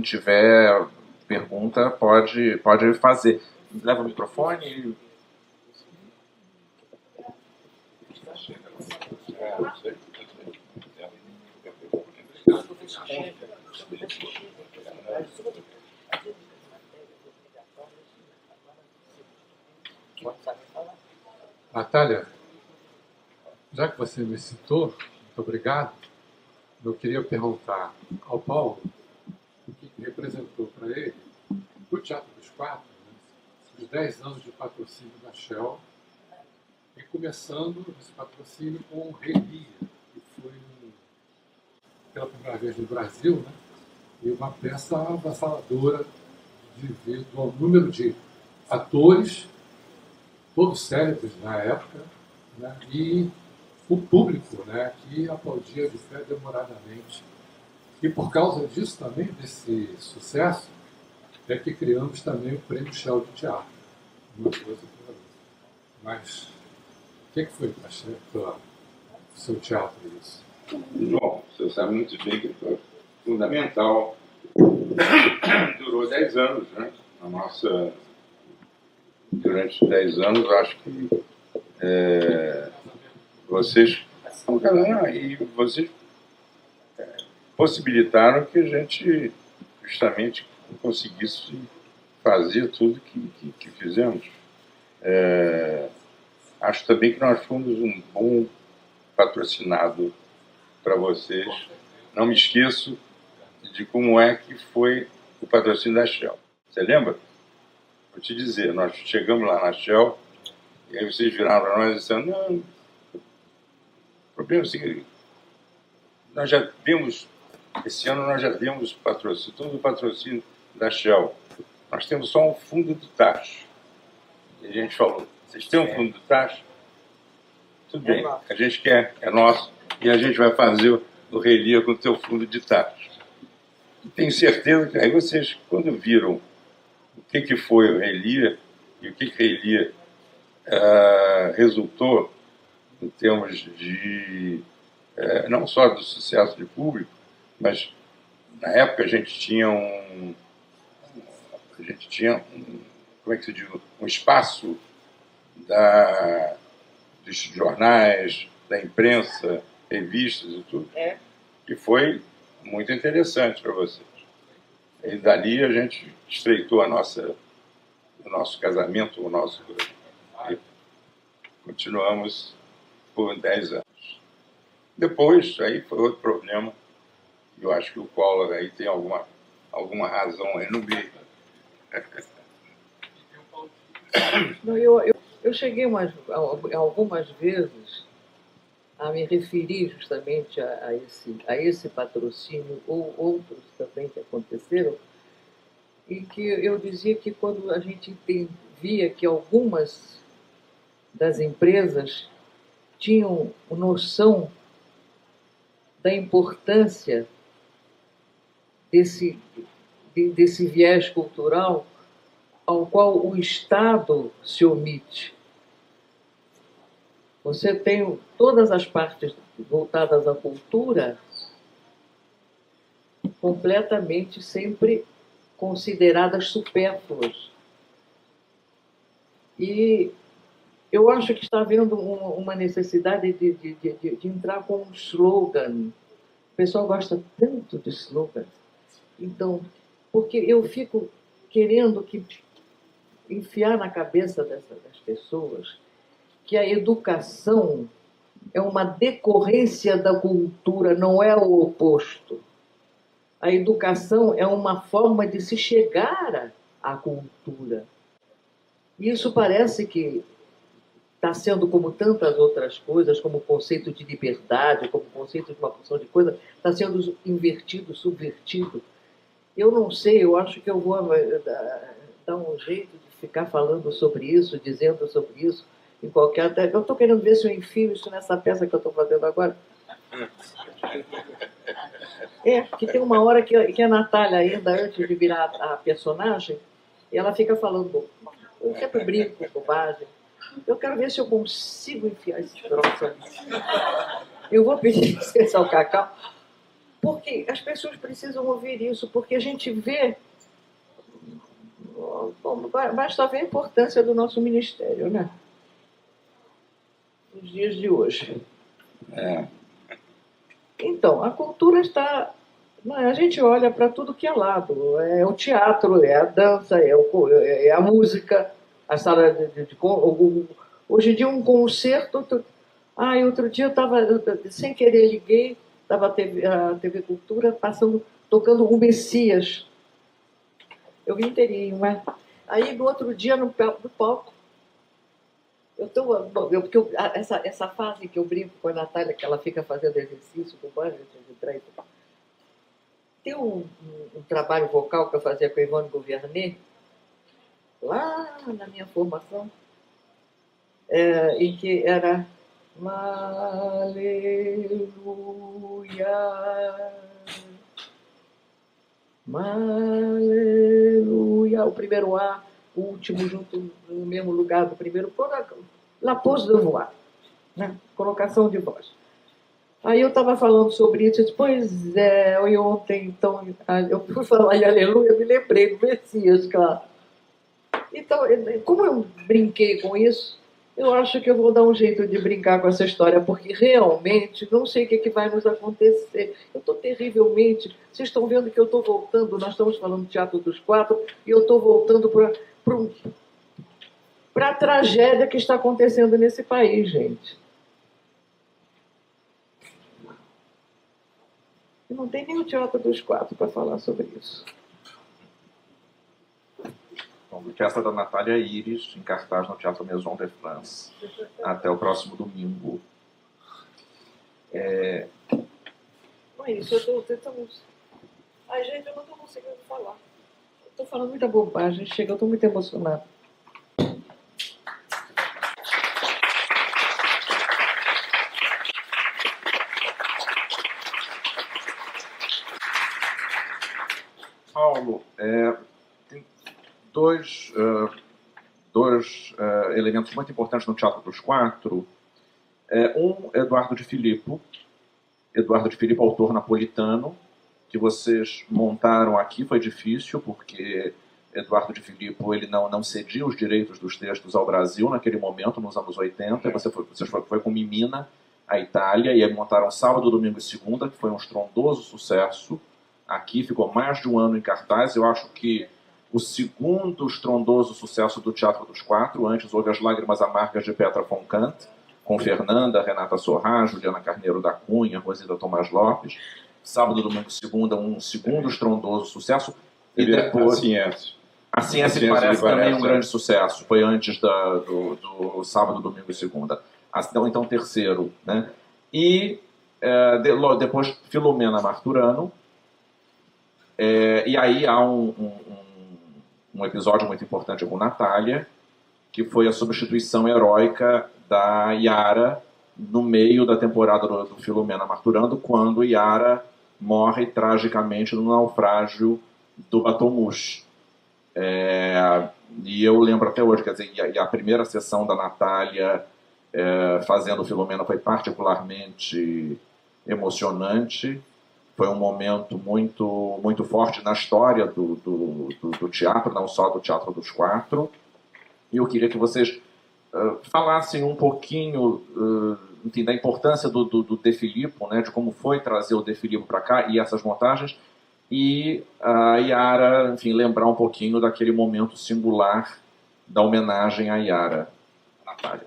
tiver pergunta pode fazer. Leva o microfone. Natália, já que você me citou, muito obrigado, eu queria perguntar ao Paulo o que representou para ele o Teatro dos Quatro, né, os 10 anos de patrocínio da Shell, e começando esse patrocínio com o Rei Lear, que foi pela primeira vez no Brasil, né, e uma peça avassaladora devido ao número de atores, todos célebres na época, né, e o público, né, que aplaudia de pé demoradamente. E por causa disso também, desse sucesso, é que criamos também o Prêmio Shell de Teatro. Uma coisa por outra. Mas o que foi para o seu teatro isso? João, você sabe muito bem que foi fundamental. Durou 10 anos, né? Durante 10 anos, acho que vocês possibilitaram que a gente justamente conseguisse fazer tudo que fizemos. Acho também que nós fomos um bom patrocinado para vocês. Não me esqueço de como é que foi o patrocínio da Shell. Você lembra? Vou te dizer, nós chegamos lá na Shell e aí vocês viraram para nós e disseram, não, o problema é o seguinte, nós já demos, esse ano nós já demos patrocínio, todo o patrocínio da Shell. Nós temos só um fundo do tacho. E a gente falou, vocês têm um fundo do tacho? Tudo bem, a gente quer, é nosso, e a gente vai fazer o Rei Lear com o teu fundo de tacho. E tenho certeza que aí vocês, quando viram o que foi o Rei Lear e o que o Rei Lear resultou em termos de não só do sucesso de público, mas na época a gente tinha como é que se diz, um espaço dos jornais, da imprensa, revistas e tudo, que foi muito interessante para vocês. E dali a gente estreitou o nosso casamento, e continuamos por 10 anos. Depois, aí foi outro problema. Eu acho que o Collor aí tem alguma razão aí no meio. Não, eu cheguei algumas vezes a me referir justamente a esse patrocínio ou outros também que aconteceram, e que eu dizia que quando a gente via que algumas das empresas tinham noção da importância desse viés cultural ao qual o Estado se omite. Você tem todas as partes voltadas à cultura completamente sempre consideradas supérfluas. E eu acho que está havendo uma necessidade de entrar com um slogan. O pessoal gosta tanto de slogan. Então, porque eu fico querendo enfiar na cabeça das pessoas que a educação é uma decorrência da cultura, não é o oposto. A educação é uma forma de se chegar à cultura. E isso parece que está sendo, como tantas outras coisas, como o conceito de liberdade, como o conceito de uma porção de coisas, está sendo invertido, subvertido. Eu não sei, eu acho que eu vou dar um jeito de ficar falando sobre isso, dizendo sobre isso, em qualquer. Eu estou querendo ver se eu enfio isso nessa peça que eu estou fazendo agora. Que tem uma hora que a Natália, ainda antes de virar a personagem, ela fica falando, eu sempre brinco com bobagem. Eu quero ver se eu consigo enfiar esse troço ali. Eu vou pedir licença ao Cacau, porque as pessoas precisam ouvir isso, porque a gente vê. Bom, basta ver a importância do nosso ministério, né? Nos dias de hoje. Então, a cultura está. A gente olha para tudo que é lado. É o teatro, é a dança, é a música, a sala hoje em dia um concerto. Outro dia eu estava, sem querer, liguei, estava a TV Cultura tocando o Messias. Eu vi inteirinho, mas. Aí, no outro dia, no palco, essa fase que eu brinco com a Natália, que ela fica fazendo exercício com o banho, tem um trabalho vocal que eu fazia com a Ivone Gouvernet, lá na minha formação, em que era Aleluia, Aleluia, o primeiro A, o último junto no mesmo lugar do primeiro, La pose de voix, né? Colocação de voz. Aí eu estava falando sobre isso, eu disse, pois é, eu ontem, então, eu fui falar em Aleluia, eu me lembrei do Messias, claro. Então, como eu brinquei com isso, eu acho que eu vou dar um jeito de brincar com essa história, porque realmente não sei o que vai nos acontecer. Eu estou terrivelmente... Vocês estão vendo que eu estou voltando, nós estamos falando do Teatro dos Quatro, e eu estou voltando para a tragédia que está acontecendo nesse país, gente. E não tem nem o Teatro dos Quatro para falar sobre isso. Orquestra da Natália Iris, em cartaz no Teatro Maison de France. Até o próximo domingo. Não é isso, eu estou tentando... Ai, gente, eu não estou conseguindo falar. Eu estou falando muita bobagem, chega, eu estou muito emocionada. Paulo, tem dois elementos muito importantes no Teatro dos Quatro. Eduardo de Filippo, autor napolitano, que vocês montaram aqui. Foi difícil, porque Eduardo de Filippo ele não cedia os direitos dos textos ao Brasil naquele momento, nos anos 80. Você foi com Mimina à Itália, e aí montaram Sábado, Domingo e Segunda, que foi um estrondoso sucesso. Aqui ficou mais de um ano em cartaz. Eu acho que o segundo estrondoso sucesso do Teatro dos Quatro. Antes houve As Lágrimas Amargas de Petra von Kant, com Fernanda, Renata Sorrá, Juliana Carneiro da Cunha, Rosida Tomás Lopes. Sábado, Domingo e Segunda, um segundo estrondoso sucesso. E depois... A Ciência que Parece também um grande sucesso. Foi antes do Sábado, Domingo e Segunda. Então terceiro. Né? E depois Filomena Marturano. E aí há um episódio muito importante com Natália, que foi a substituição heróica da Yara no meio da temporada do Filomena Marturano, quando Yara morre tragicamente no naufrágio do Batomush. E eu lembro até hoje, quer dizer, e a primeira sessão da Natália fazendo Filomena foi particularmente emocionante. Foi um momento muito, muito forte na história do teatro, não só do Teatro dos Quatro. E eu queria que vocês falassem um pouquinho enfim, da importância do De Filippo, né, de como foi trazer o De Filippo para cá e essas montagens, e a Yara, enfim, lembrar um pouquinho daquele momento singular da homenagem à Yara. Natália.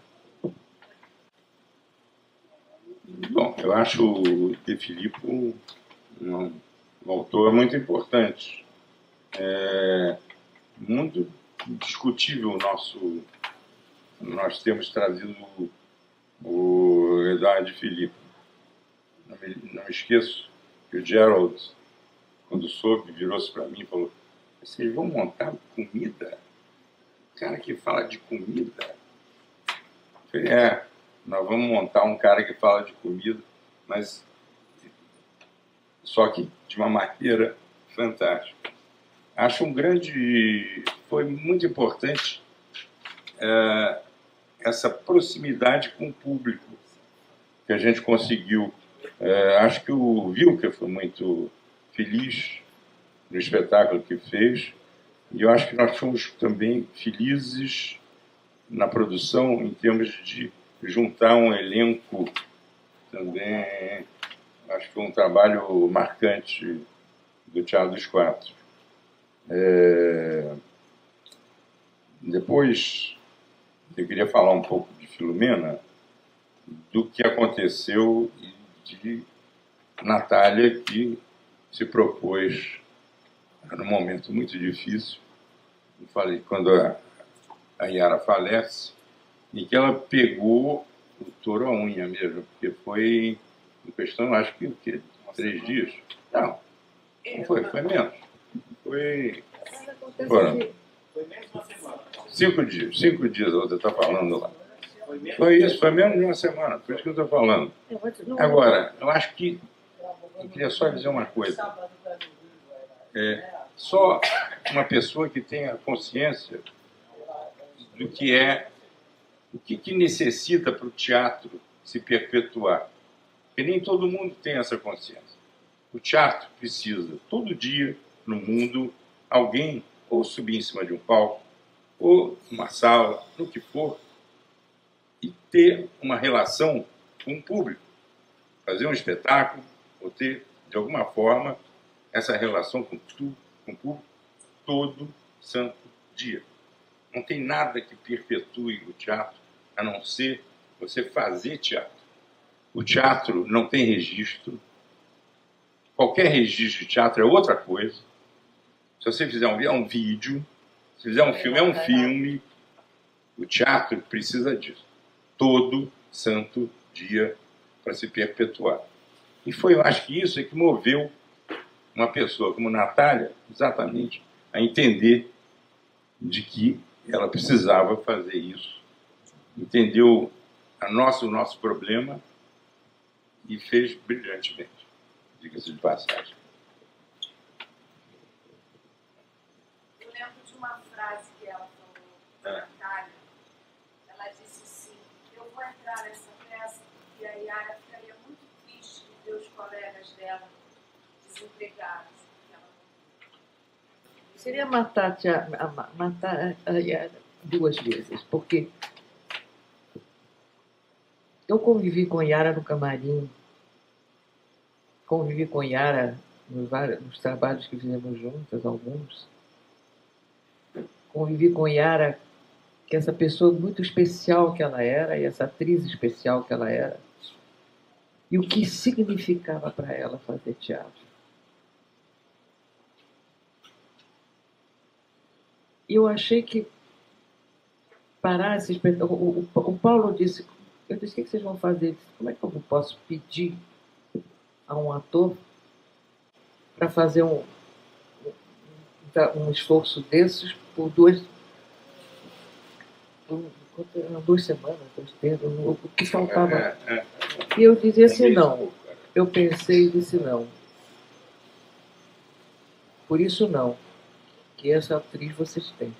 Bom, eu acho o De Filippo um autor muito importante. Muito discutível nós temos trazido o Eduardo de Filippo. Não me esqueço que o Gerald quando soube, virou-se para mim e falou: vocês vão montar comida? O cara que fala de comida? Eu falei: nós vamos montar um cara que fala de comida, mas só que de uma maneira fantástica. Acho foi muito importante essa proximidade com o público que a gente conseguiu. Acho que o Wilker foi muito feliz no espetáculo que fez, e eu acho que nós fomos também felizes na produção em termos de juntar um elenco também. Acho que foi um trabalho marcante do Teatro dos Quatro. Depois, eu queria falar um pouco de Filomena, do que aconteceu e de Natália, que se propôs, num momento muito difícil, eu falei, quando a Yara falece, e que ela pegou o touro à unha mesmo, porque foi em questão, acho que, 3 dias? Não foi menos. Foram 5 dias. 5 dias, a outra está falando lá. Foi isso, foi menos de uma semana, por isso que eu estou falando. Agora, eu acho que eu queria só dizer uma coisa. Só uma pessoa que tenha consciência do que o que necessita para o teatro se perpetuar. Porque nem todo mundo tem essa consciência. O teatro precisa, todo dia, no mundo, alguém ou subir em cima de um palco, ou uma sala, no que for, e ter uma relação com o público. Fazer um espetáculo, ou ter, de alguma forma, essa relação com o público todo santo dia. Não tem nada que perpetue o teatro, a não ser você fazer teatro. O teatro não tem registro. Qualquer registro de teatro é outra coisa. Se você fizer é um vídeo, se fizer um filme, é um filme. O teatro precisa disso. Todo santo dia para se perpetuar. E foi, eu acho que isso é que moveu uma pessoa como Natália, exatamente, a entender de que ela precisava fazer isso. Entendeu o nosso problema e fez brilhantemente, diga-se de passagem. Eu lembro de uma frase que ela falou para a Natália. Ela disse assim: eu vou entrar nessa peça e a Yara ficaria muito triste de ver os colegas dela desempregados. Seria matar a Yara 2 vezes, porque eu convivi com Yara no camarim, convivi com Yara nos trabalhos que fizemos juntas, alguns. Convivi com Yara, que essa pessoa muito especial que ela era, e essa atriz especial que ela era, e o que significava para ela fazer teatro. E eu achei que parar esse espetáculo. O Paulo disse, eu disse: o que vocês vão fazer? Disse, como é que eu posso pedir a um ator para fazer um esforço desses por 2 semanas, o que faltava. E eu dizia assim: não. Eu pensei e disse: não. Por isso não. Que essa atriz vocês têm.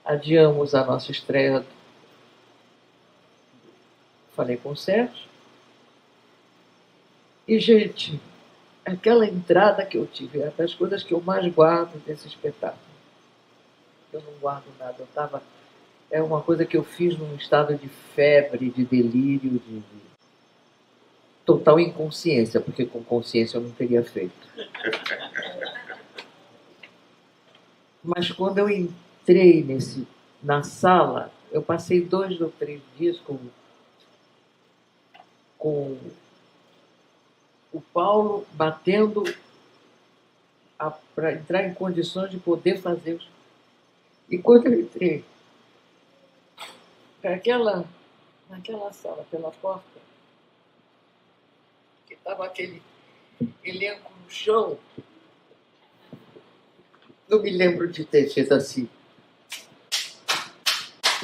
Adiamos a nossa estreia. Falei com o Sérgio. E, gente, aquela entrada que eu tive é das coisas que eu mais guardo desse espetáculo. Eu não guardo nada. É uma coisa que eu fiz num estado de febre, de delírio, de total inconsciência, porque com consciência eu não teria feito. Mas quando eu entrei na sala, eu passei 2 ou 3 dias com o Paulo batendo para entrar em condições de poder fazer. E quando eu entrei naquela sala, pela porta, que estava aquele elenco no chão, não me lembro de ter sido assim.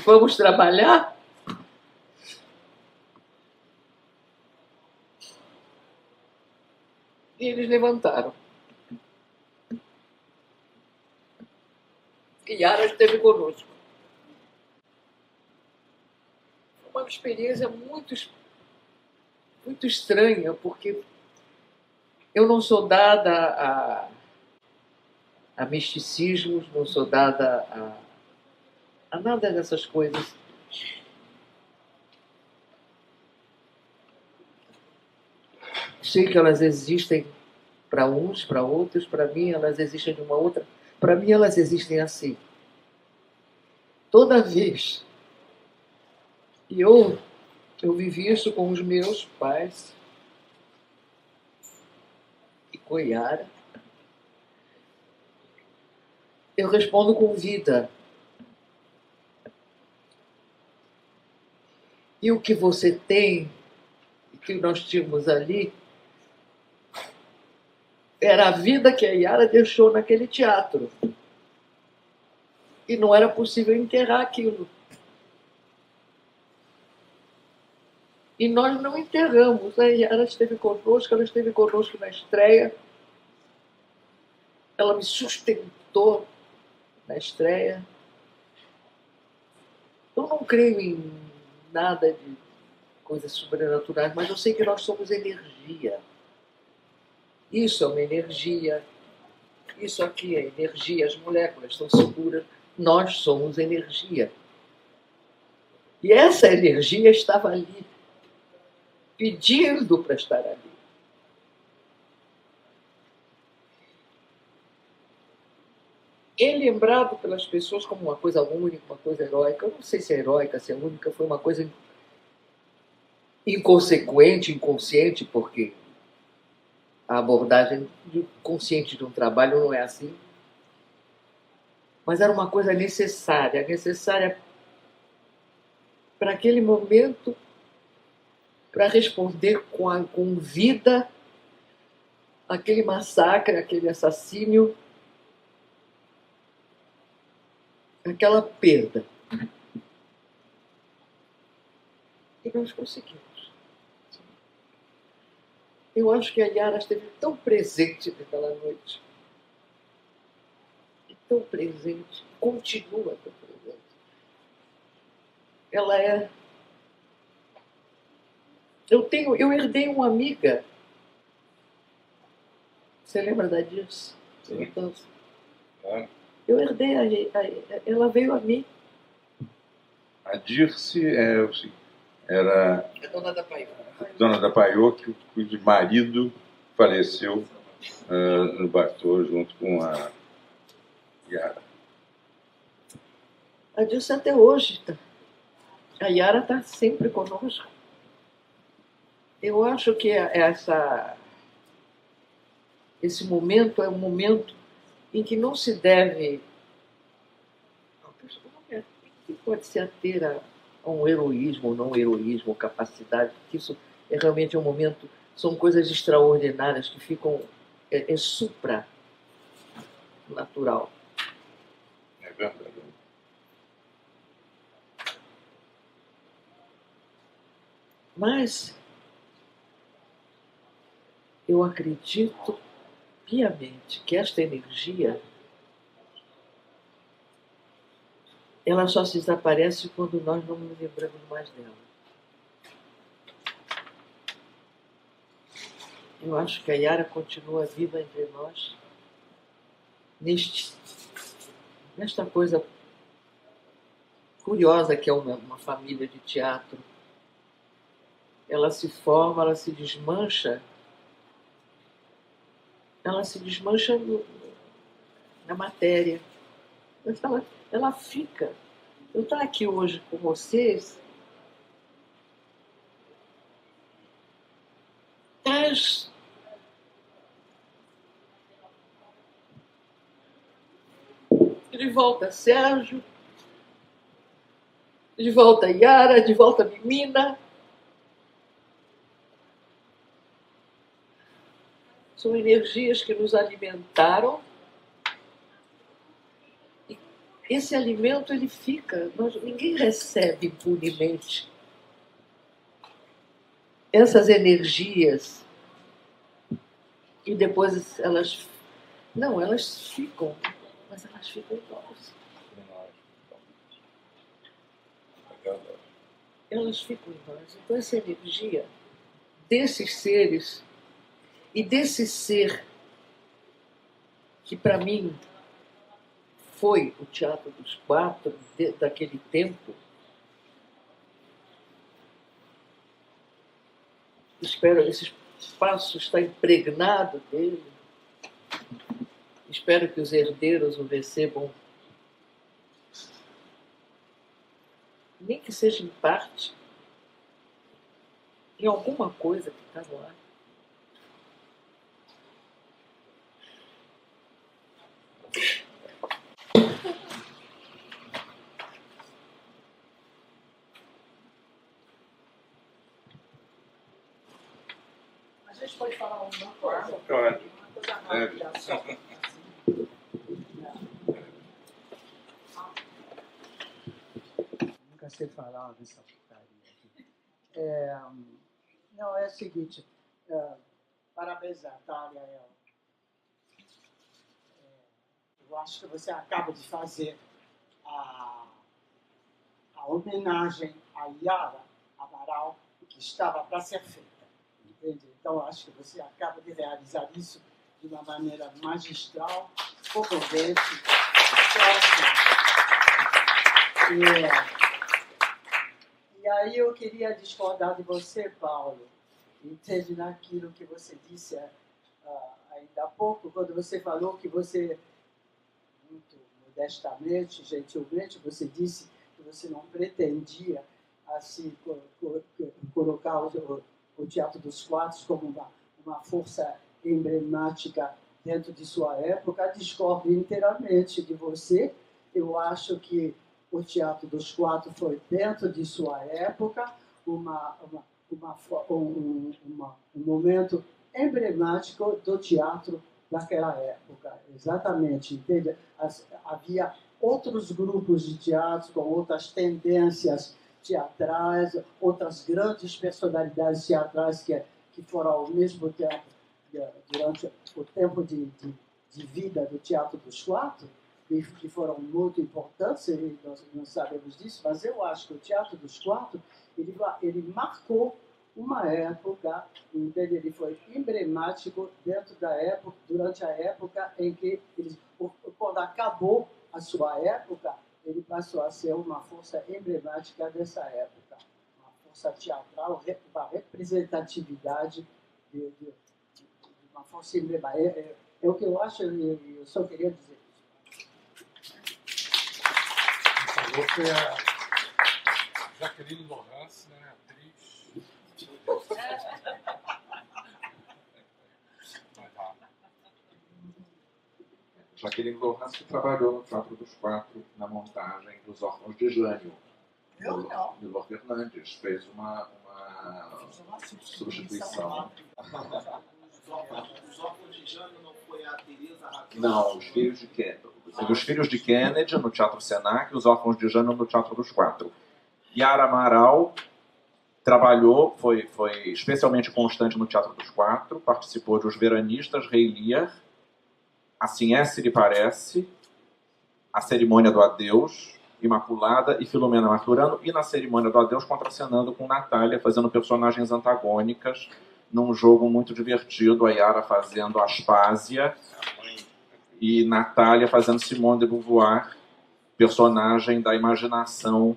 Vamos trabalhar? E eles levantaram. E Yara esteve conosco. Foi uma experiência muito estranha, porque eu não sou dada a misticismos, não sou dada a nada dessas coisas. Sei que elas existem para uns, para outros, para mim elas existem de uma outra. Para mim elas existem assim. Toda vez. E eu vivi isso com os meus pais e com Yara. Eu respondo com vida. E o que você tem, e que nós tínhamos ali, era a vida que a Yara deixou naquele teatro. E não era possível enterrar aquilo. E nós não enterramos. A Yara esteve conosco na estreia. Ela me sustentou na estreia. Eu não creio em nada de coisas sobrenaturais, mas eu sei que nós somos energia. Isso é uma energia. Isso aqui é energia. As moléculas estão seguras. Nós somos energia. E essa energia estava ali, pedindo para estar ali. É lembrado pelas pessoas como uma coisa única, uma coisa heróica. Eu não sei se é heróica, se é única, foi uma coisa inconsequente, inconsciente, porque a abordagem consciente de um trabalho não é assim. Mas era uma coisa necessária para aquele momento, para responder com vida aquele massacre, aquele assassínio, aquela perda. E nós conseguimos. Eu acho que a Yara esteve tão presente naquela noite. E tão presente. Continua tão presente. Ela é... Eu herdei uma amiga. Você lembra da Dirce? Sim. Claro. Eu herdei ela veio a mim. A Dirce era A dona da Paiô. dona da Paiô, cujo marido faleceu no Bartô junto com a Yara. A Dirce até hoje. A Yara está sempre conosco. Eu acho que esse momento é um momento em que não se deve... que pode se ater a um heroísmo ou não heroísmo, capacidade, porque isso é realmente um momento, são coisas extraordinárias que ficam, é supra-natural. É verdade. Mas eu acredito piamente que esta energia ela só se desaparece quando nós não nos lembramos mais dela. Eu acho que a Yara continua viva entre nós nesta coisa curiosa que é uma família de teatro. Ela se forma, ela se desmancha na matéria. Ela fica. Eu estou aqui hoje com vocês, mas de volta Sérgio, de volta Yara, de volta Mimina. São energias que nos alimentaram. E esse alimento, ele fica. Ninguém recebe impunemente. Essas energias, e depois elas... Não, elas ficam, mas elas ficam em nós. Elas ficam em nós. Então essa energia desses seres e desse ser que para mim foi o Teatro dos Quatro daquele tempo, espero esse espaço está impregnado dele. Espero que os herdeiros o recebam, nem que seja em parte, em alguma coisa que está no ar. A gente pode falar uma coisa? Claro. Uma coisa rápida só. Nunca sei falar dessa putaria aqui. Não, é o seguinte, parabéns, Natália. Eu acho que você acaba de fazer a homenagem a Yara Amaral, que estava para ser feita. Entende? Então, acho que você acaba de realizar isso de uma maneira magistral, comovente, extraordinária. E aí eu queria discordar de você, Paulo, entende, naquilo que você disse ainda há pouco, quando você falou que você, muito modestamente, gentilmente, você disse que você não pretendia assim, colocar o Teatro dos Quatro como uma força emblemática dentro de sua época. Discordo inteiramente de você. Eu acho que o Teatro dos Quatro foi, dentro de sua época, um momento emblemático do teatro daquela época. Exatamente, entende? Havia outros grupos de teatro com outras tendências teatrais, outras grandes personalidades teatrais que foram ao mesmo tempo, durante o tempo de vida do Teatro dos Quatro, que foram muito importantes, e nós sabemos disso, mas eu acho que o Teatro dos Quatro ele marcou uma época, entende? Ele foi emblemático dentro da época, durante a época em que quando acabou a sua época, ele passou a ser uma força emblemática dessa época, uma força teatral, uma representatividade de uma força emblemática. É o que eu acho, e eu só queria dizer isso. Falou foi a Jacqueline Laurence, né, atriz. Jacqueline Laurence, que trabalhou no Teatro dos Quatro na montagem dos Órfãos de Jânio. Milor Fernandes fez uma substituição. Os Órfãos de Jânio não foi a Teresa Raquel? Não, os Filhos de Kennedy. Os Filhos de Kennedy no Teatro Senac e os Órfãos de Jânio no Teatro dos Quatro. Yara Amaral trabalhou, foi especialmente constante no Teatro dos Quatro, participou de Os Veranistas, Rei Lear, Assim É, Se Lhe Parece, A Cerimônia do Adeus, Imaculada e Filomena Marturano, e na Cerimônia do Adeus contracenando com Natália, fazendo personagens antagônicas, num jogo muito divertido, a Yara fazendo Aspásia e Natália fazendo Simone de Beauvoir, personagem da imaginação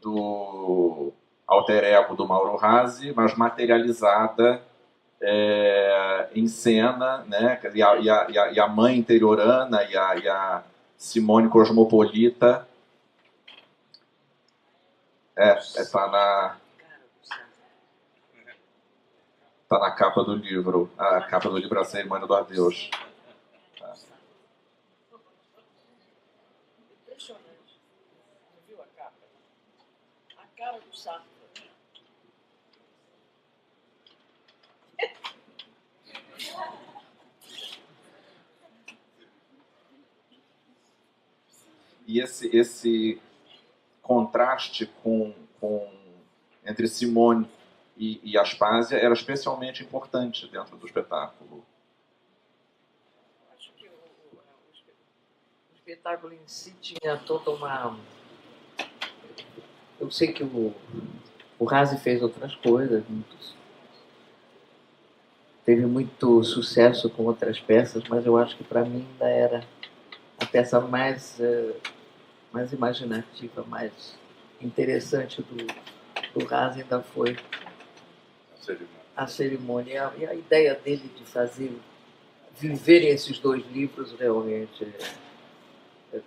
do alter ego do Mauro Razzi, mas materializada em cena, né? E a mãe interiorana e a Simone cosmopolita tá na capa do livro. A capa do livro é A Cerimônia do Adeus. Impressionante. Você viu a capa? A cara do Sartre. E esse contraste entre Simone e Aspásia era especialmente importante dentro do espetáculo. Acho que o espetáculo em si tinha toda uma... Eu sei que o Razi fez outras coisas, teve muito sucesso com outras peças, mas eu acho que para mim ainda era a peça mais imaginativa, mais interessante do Razi ainda foi a cerimônia. E a ideia dele de viver esses dois livros realmente,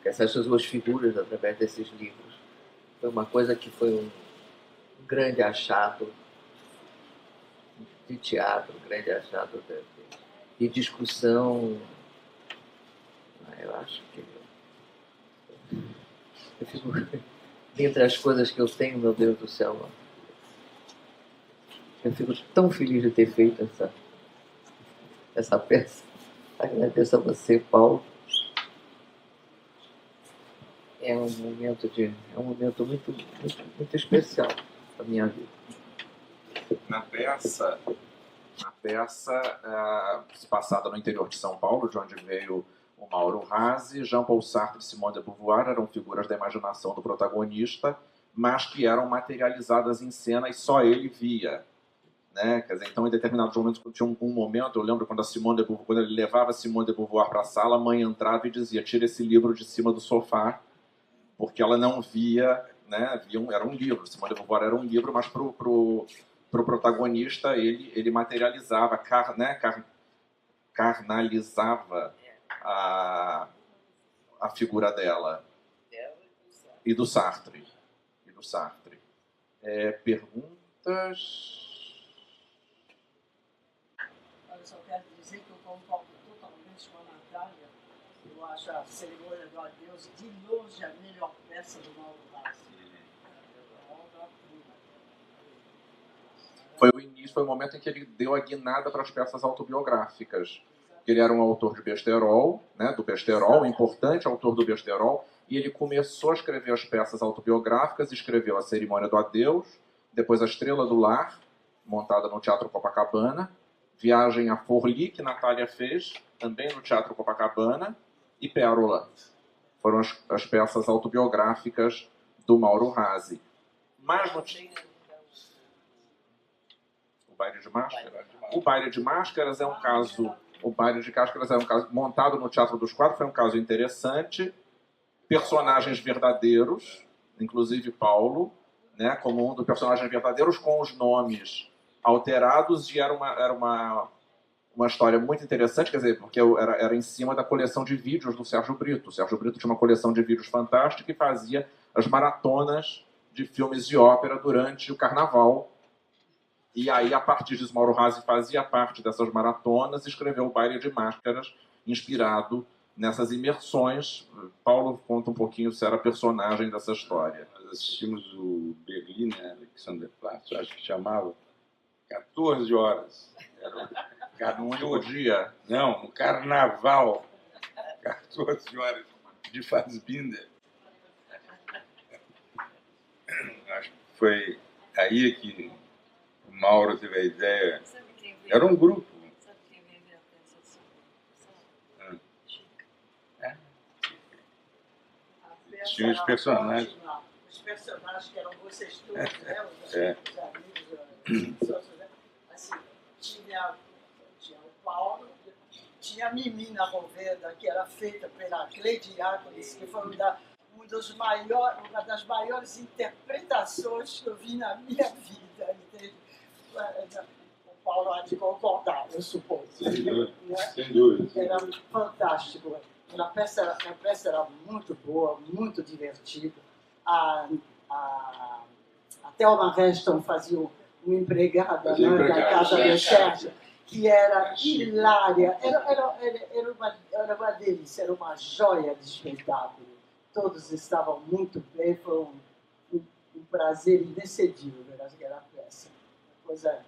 essas duas figuras através desses livros, foi uma coisa que foi um grande achado de teatro, um grande achado de discussão. Eu acho que eu fico, dentre as coisas que eu tenho, meu Deus do céu, eu fico tão feliz de ter feito essa peça. Agradeço a você, Paulo. É um momento muito, muito, muito especial da minha vida. Na peça passada no interior de São Paulo, de onde veio o Mauro Razzi, Jean-Paul Sartre e Simone de Beauvoir eram figuras da imaginação do protagonista, mas que eram materializadas em cena e só ele via. Né? Quer dizer, então, em determinados momentos, tinha um momento, eu lembro quando quando ele levava a Simone de Beauvoir para a sala, a mãe entrava e dizia: tira esse livro de cima do sofá, porque ela não via, né? Era um livro, Simone de Beauvoir era um livro, mas para o protagonista ele materializava, carnalizava a figura dela e do Sartre. Perguntas? Eu só quero dizer que eu concordo totalmente com a Natália. Eu acho a Cerimônia do Adeus de longe a melhor peça do Mauro Razzi. Foi o momento em que ele deu a guinada para as peças autobiográficas. Ele era um autor de besterol, né, do besterol, um importante autor do besterol, e ele começou a escrever as peças autobiográficas, escreveu A Cerimônia do Adeus, depois A Estrela do Lar, montada no Teatro Copacabana, Viagem a Forli, que Natália fez, também no Teatro Copacabana, e Pérola. Foram as peças autobiográficas do Mauro Razzi. Mas o Baile de Máscaras? O Baile de Máscaras é um caso... O Baile de Máscaras é um caso montado no Teatro dos Quatro, foi um caso interessante. Personagens verdadeiros, inclusive Paulo, né, como um dos personagens verdadeiros, com os nomes alterados, e era uma história muito interessante, quer dizer, porque era em cima da coleção de vídeos do Sérgio Brito. O Sérgio Brito tinha uma coleção de vídeos fantástica e fazia as maratonas de filmes de ópera durante o Carnaval. E aí, a partir disso, Mauro Razzi fazia parte dessas maratonas e escreveu o Baile de Máscaras, inspirado nessas imersões. Paulo conta um pouquinho se era personagem dessa história. Nós assistimos o Berliner Alexanderplatz, acho que chamava 14 horas. Era um único dia? Não, no Carnaval. 14 horas de Fassbinder. Acho que foi aí que o Mauro teve a ideia. Era um grupo. Sabe quem veio minha pensação? Tinha os personagens. Os personagens que eram vocês todos, né? Os amigos, assim, tinha o Paulo, tinha a Mimina Roveda, que era feita pela Cleide Diáconis, que foi uma das maiores interpretações que eu vi na minha vida. Entende? O Paulo há de concordar, eu suponho. Sem dúvida. Né? Sem dúvida. Era fantástico. A peça era muito boa, muito divertida. A Thelma Reston fazia uma empregada, né, da Casa de Sérgio, que era hilária. Era uma delícia, era uma joia de espetáculo. Todos estavam muito bem, foi um prazer inexcedível ver aquela peça. Coisa...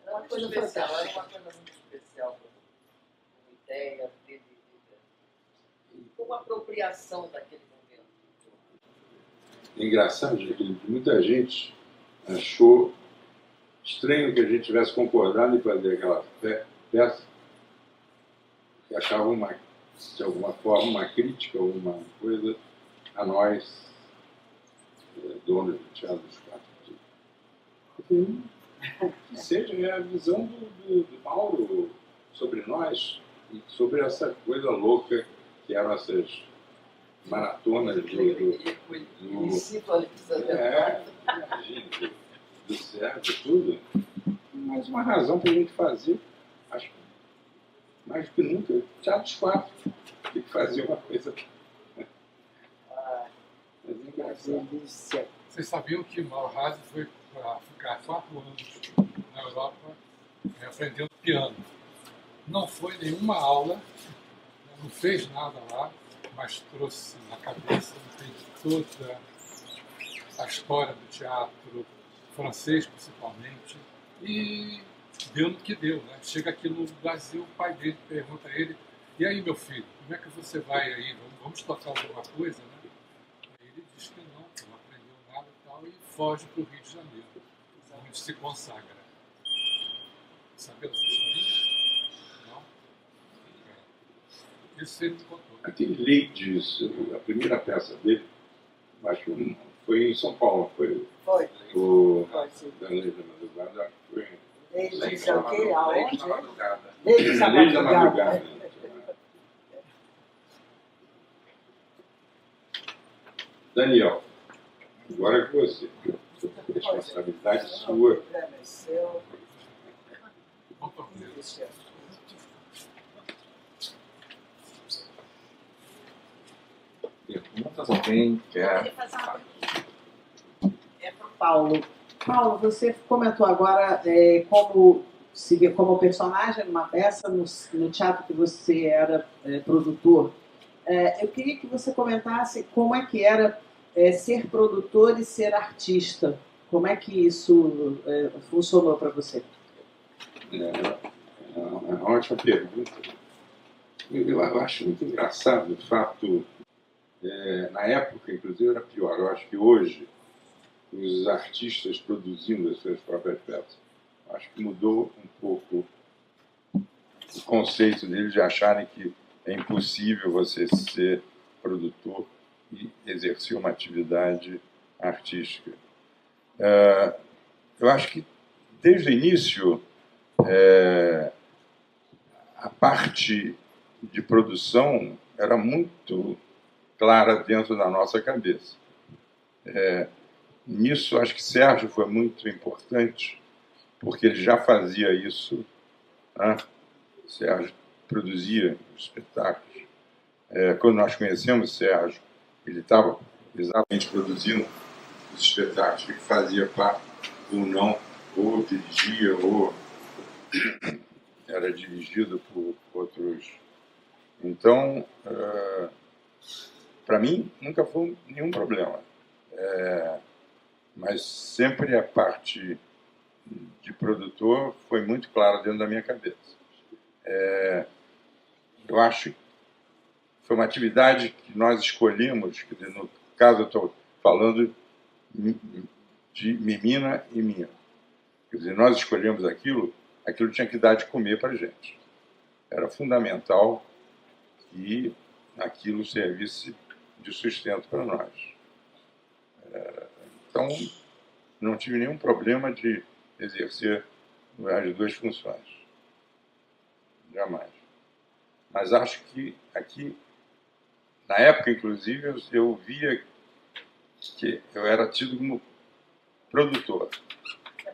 Era uma coisa especial, era uma coisa muito especial, uma ideia dele, ou apropriação daquele momento? É engraçado que muita gente achou estranho que a gente tivesse concordado em fazer aquela peça, que achava, de alguma forma, uma crítica ou uma coisa a nós, donos do Teatro dos Quatro. Que seja a visão do Mauro sobre nós e sobre essa coisa louca que eram essas maratonas do Sérgio, tudo. Mas uma razão para a gente fazer, acho que mais do que nunca, Teatro dos Quatro, que fazia uma coisa. Mas é engraçado. Vocês sabiam que Mauro foi para ficar 4 anos na Europa aprendendo piano. Não foi nenhuma aula, não fez nada lá, mas trouxe na cabeça, entende toda a história do teatro francês, principalmente, e deu no que deu, né? Chega aqui no Brasil, o pai dele pergunta a ele: e aí, meu filho, como é que você vai aí? Vamos tocar alguma coisa, né? Aí ele diz que não aprendeu nada e tal, e foge para o Rio de Janeiro, onde se consagra. Sabia dessa historinha? Não? Isso ele me contou. Aquele Leides, a primeira peça dele, acho que foi em São Paulo, foi. O Danilo da Madrugada, acho que foi. Leides é o quê? Aonde? Leides da Madrugada. Daniel, agora é com você. Responsabilidade sua. Perguntas? Alguém quer? É para o Paulo. Paulo, você comentou agora como personagem numa peça no teatro que você era produtor. Eu queria que você comentasse como é que era ser produtor e ser artista. Como é que isso funcionou para você? É uma ótima pergunta. Eu acho muito engraçado o fato, na época, inclusive, era pior. Eu acho que hoje, os artistas produzindo as suas próprias peças, acho que mudou um pouco o conceito deles de acharem que é impossível você ser produtor e exercer uma atividade artística. Eu acho que, desde o início, a parte de produção era muito clara dentro da nossa cabeça. Nisso, acho que Sérgio foi muito importante, porque ele já fazia isso, né? Sérgio produzia os espetáculos. Quando nós conhecemos Sérgio, ele estava exatamente produzindo os espetáculos que fazia parte ou não, ou dirigia, ou era dirigido por outros. Então, para mim, nunca foi nenhum problema. Mas sempre a parte de produtor foi muito clara dentro da minha cabeça. Eu acho que foi uma atividade que nós escolhemos, quer dizer, no caso eu estou falando de Mimina e minha. Quer dizer, nós escolhemos aquilo tinha que dar de comer para a gente. Era fundamental que aquilo servisse de sustento para nós. Então, não tive nenhum problema de exercer as duas funções. Jamais. Mas acho que aqui, na época, inclusive, eu via que eu era tido como produtor.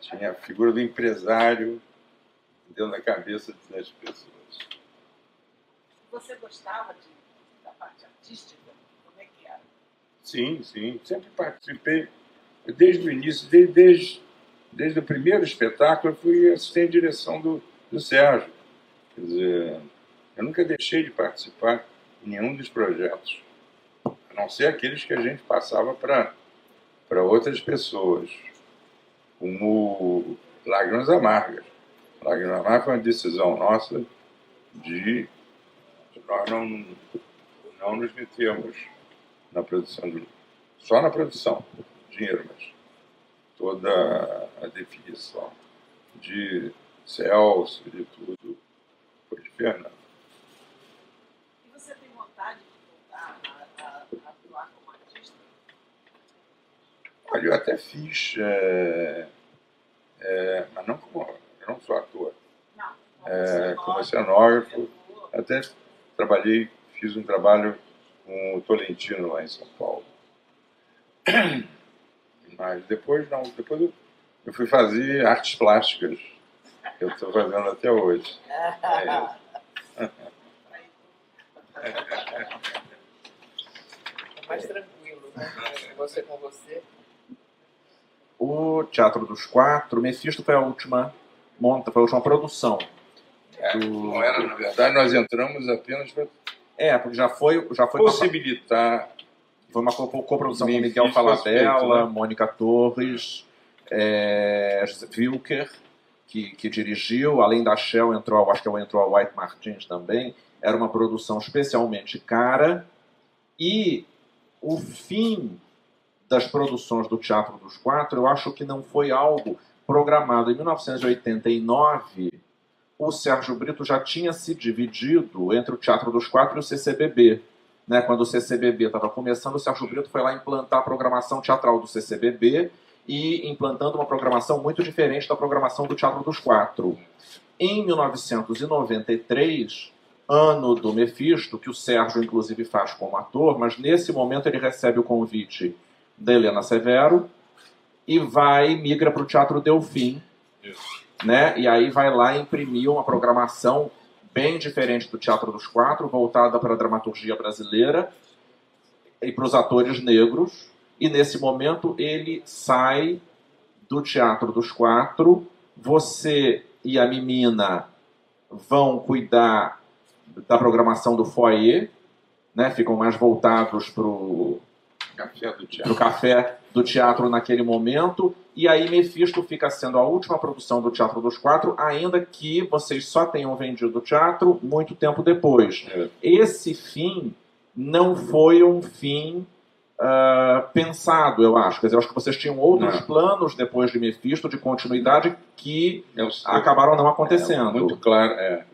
Tinha a figura do empresário dentro da cabeça das pessoas. Você gostava da parte artística? Como é que era? Sim, sempre participei. Desde o início, desde o primeiro espetáculo, eu fui assistente de direção do Sérgio. Quer dizer, eu nunca deixei de participar em nenhum dos projetos, a não ser aqueles que a gente passava para outras pessoas, como Lágrimas Amargas. Lágrimas Amargas foi uma decisão nossa de nós não nos metemos na produção só na produção, dinheiro, mas toda a definição de Celso e de tudo foi de Fernando. E você tem vontade de voltar a atuar como artista? Olha, eu até fiz, mas não como, eu não sou ator. Não. Como cenógrafo, até trabalhei, fiz um trabalho com o Tolentino lá em São Paulo. Mas depois não, depois eu fui fazer artes plásticas, que eu estou fazendo até hoje. É mais tranquilo, né? Você com você. O Teatro dos Quatro, Mefisto foi a última produção. Não era, na verdade, nós entramos apenas para porque já foi possibilitar. Foi uma coprodução com Mefisto Miguel Falabella, feito, né? Mônica Torres, José Wilker, que dirigiu, além da Shell, acho que entrou a White Martins também. Era uma produção especialmente cara. E o fim das produções do Teatro dos Quatro, eu acho que não foi algo programado. Em 1989, o Sérgio Brito já tinha se dividido entre o Teatro dos Quatro e o CCBB. Né? Quando o CCBB estava começando, o Sérgio Brito foi lá implantar a programação teatral do CCBB e implantando uma programação muito diferente da programação do Teatro dos Quatro. Em 1993, ano do Mefisto, que o Sérgio inclusive faz como ator, mas nesse momento ele recebe o convite da Helena Severo e migra para o Teatro Delfim, né? E aí vai lá imprimir uma programação bem diferente do Teatro dos Quatro, voltada para a dramaturgia brasileira e para os atores negros. E nesse momento ele sai do Teatro dos Quatro. Você e a Mimina vão cuidar da programação do foyer, né? Ficam mais voltados para o café do teatro naquele momento. E aí Mefisto fica sendo a última produção do Teatro dos Quatro, ainda que vocês só tenham vendido o teatro muito tempo depois. Esse fim não foi um fim pensado, eu acho. Quer dizer, eu acho que vocês tinham outros planos depois de Mefisto, de continuidade, que acabaram não acontecendo. Muito claro,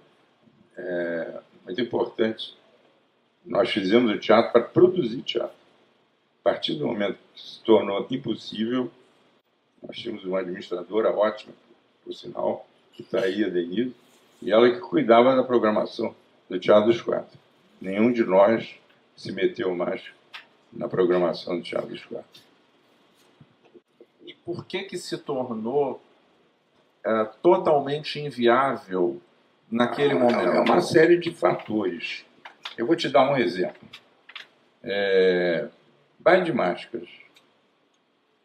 muito importante. Nós fizemos o teatro para produzir teatro. A partir do momento que se tornou impossível, nós tínhamos uma administradora ótima, por sinal, que está aí, a Denise, e ela que cuidava da programação do Teatro dos Quatro. Nenhum de nós se meteu mais na programação do Teatro dos Quatro. E por que se tornou totalmente inviável naquele momento? É uma série de fatores. Eu vou te dar um exemplo. Baile de Máscaras.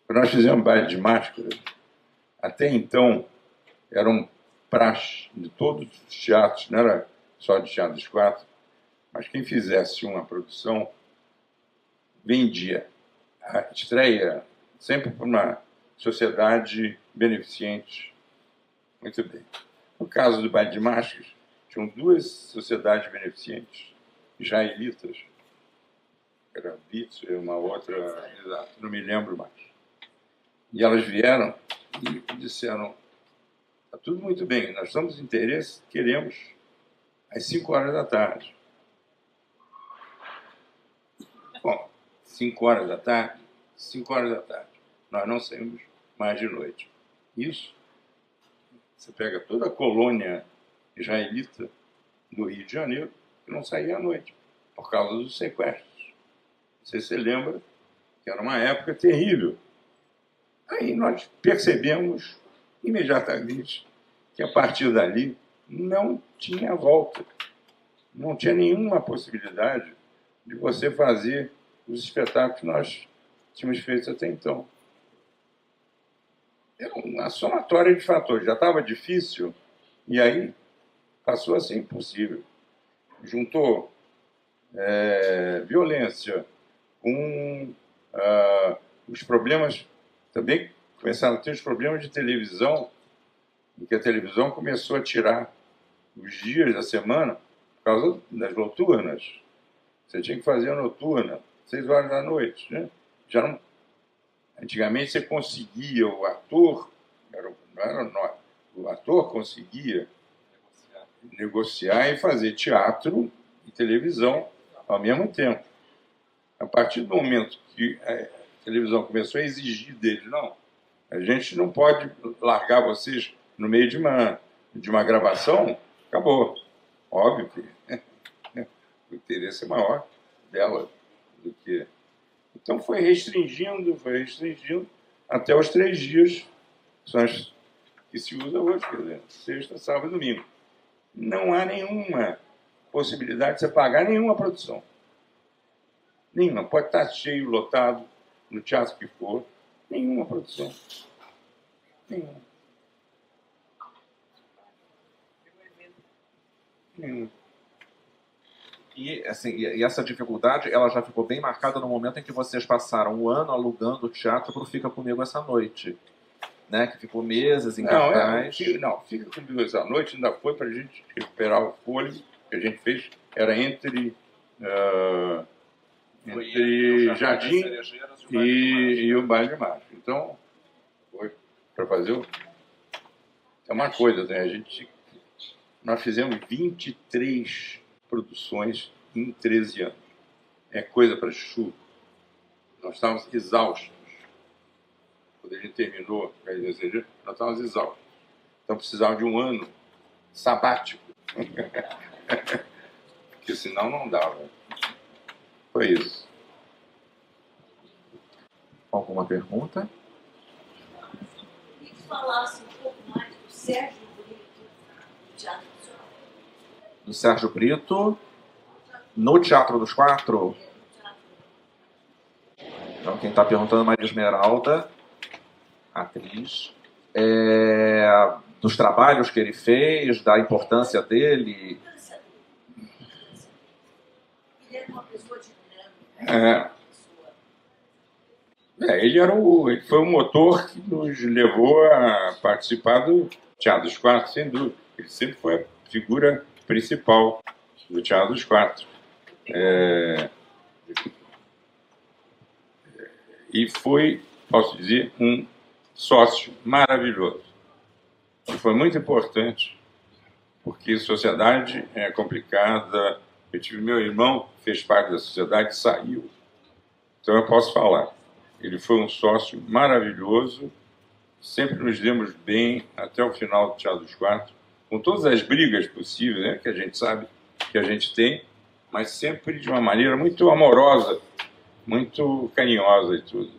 Quando nós fizemos Baile de Máscaras, até então era um praxe de todos os teatros, não era só de Teatro dos Quatro, mas quem fizesse uma produção vendia a estreia sempre para uma sociedade beneficente. Muito bem. No caso do Baile de Máscaras, tinham duas sociedades beneficentes israelitas, era Bits e uma outra, não me lembro mais. E elas vieram e disseram: está tudo muito bem, nós estamos em interesse, queremos às 5 horas da tarde. Bom, 5 horas da tarde, 5 horas da tarde. Nós não saímos mais de noite. Isso, você pega toda a colônia israelita do Rio de Janeiro, que não saía à noite, por causa dos sequestros. Você lembra que era uma época terrível. Aí nós percebemos imediatamente que a partir dali não tinha volta. Não tinha nenhuma possibilidade de você fazer os espetáculos que nós tínhamos feito até então. Era uma somatória de fatores. Já estava difícil e aí passou a ser impossível. Juntou violência com os problemas, também começaram a ter os problemas de televisão, em que a televisão começou a tirar os dias da semana por causa das noturnas. Você tinha que fazer a noturna, 6 horas da noite, né? Já não... Antigamente você conseguia, o ator, não era nós, o ator conseguia negociar e fazer teatro e televisão ao mesmo tempo. A partir do momento que a televisão começou a exigir deles, não, a gente não pode largar vocês no meio de uma gravação, acabou. Óbvio que o interesse é maior dela do que... Então foi restringindo, até os 3 dias que se usa hoje, quer dizer, sexta, sábado e domingo. Não há nenhuma possibilidade de você pagar nenhuma produção. Nenhuma. Pode estar cheio, lotado, no teatro que for. Nenhuma produção. Nenhuma. Nenhuma. E, assim, e essa dificuldade, ela já ficou bem marcada no momento em que vocês passaram um ano alugando o teatro para o Fica Comigo Essa Noite, né? Que ficou meses em cartaz. Fica Comigo Essa Noite ainda foi para a gente recuperar o fôlego que a gente fez. Era entre Jardim e o Baile de Março. Então, foi para fazer o... É uma coisa, né? Nós fizemos 23 produções em 13 anos. É coisa para chuva. Nós estávamos exaustos. Quando a gente terminou, nós estávamos exaustos. Então precisava de um ano sabático. Porque senão não dava. Foi isso. Alguma pergunta? Queria que falasse um pouco mais do Sérgio Brito no Teatro Nacional. Do Sérgio Brito no Teatro dos Quatro? Então, quem está perguntando é Maria Esmeralda, atriz. Dos trabalhos que ele fez, da importância dele. Ele era uma pessoa dinâmica. Ele foi o motor que nos levou a participar do Teatro dos Quatro, sem dúvida. Ele sempre foi a figura principal do Teatro dos Quatro. E foi, posso dizer, um sócio maravilhoso. E foi muito importante, porque sociedade é complicada. Eu tive meu irmão, que fez parte da sociedade, e saiu. Então eu posso falar. Ele foi um sócio maravilhoso, sempre nos demos bem até o final do Teatro dos Quatro, com todas as brigas possíveis, né, que a gente sabe que a gente tem, mas sempre de uma maneira muito amorosa, muito carinhosa e tudo.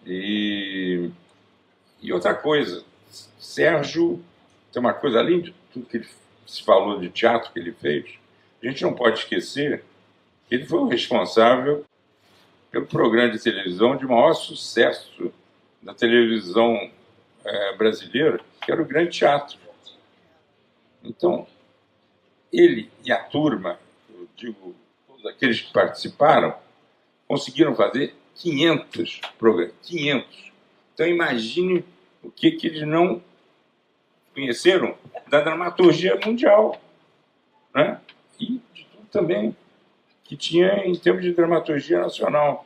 E outra coisa, Sérgio tem uma coisa, além de tudo que se falou de teatro que ele fez, a gente não pode esquecer que ele foi o responsável pelo programa de televisão de maior sucesso da televisão brasileira, que era o Grande Teatro. Então, ele e a turma, eu digo, todos aqueles que participaram, conseguiram fazer 500 programas. 500. Então, imagine o que eles não conheceram da dramaturgia mundial, né? E de tudo também que tinha em termos de dramaturgia nacional.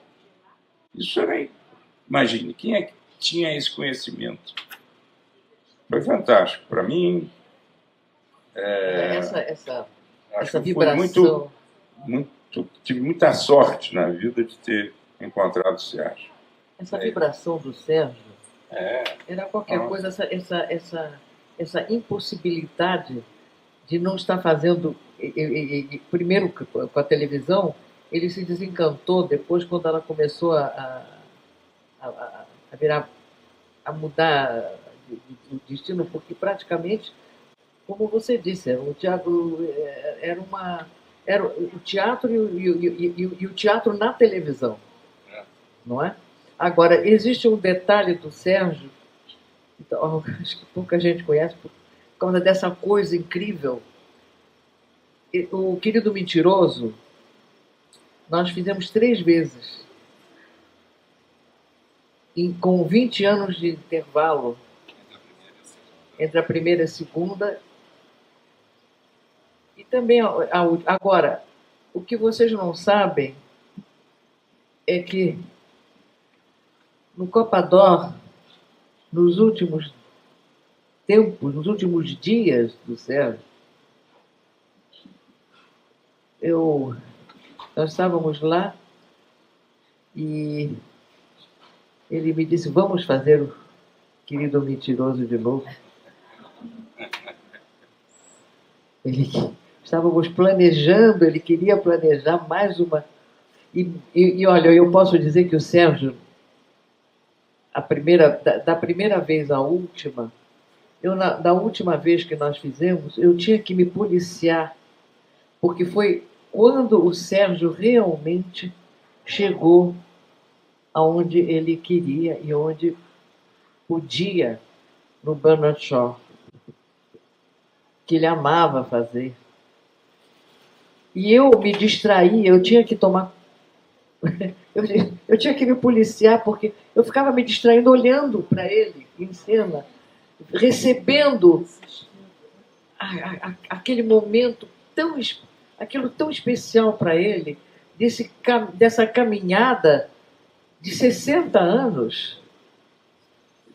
Isso era... Imagine, quem é que tinha esse conhecimento? Foi fantástico. Para mim... Essa vibração... Tive muita sorte na vida de ter encontrado o Sérgio. Essa vibração do Sérgio era qualquer coisa, essa impossibilidade de não estar fazendo... primeiro, com a televisão, ele se desencantou depois, quando ela começou a mudar o destino, porque praticamente, como você disse, o teatro era o teatro e o teatro na televisão, não é? Agora, existe um detalhe do Sérgio, então, acho que pouca gente conhece, por causa dessa coisa incrível. O Querido Mentiroso, nós fizemos 3 vezes, com 20 anos de intervalo entre a primeira e a segunda. E também, agora, O que vocês não sabem é que no Copa d'Or, nos últimos tempos, nos últimos dias do Sérgio, nós estávamos lá e ele me disse, vamos fazer o Querido Mentiroso de novo. Estávamos planejando, ele queria planejar mais uma. E olha, eu posso dizer que o Sérgio, da primeira vez à última, da última vez que nós fizemos, eu tinha que me policiar, porque foi quando o Sérgio realmente chegou aonde ele queria e onde podia, no Bernard Shaw, que ele amava fazer. E eu me distraí, eu tinha que tomar... eu tinha que me policiar, porque eu ficava me distraindo, olhando para ele em cena, recebendo aquele momento aquilo tão especial para ele, dessa caminhada de 60 anos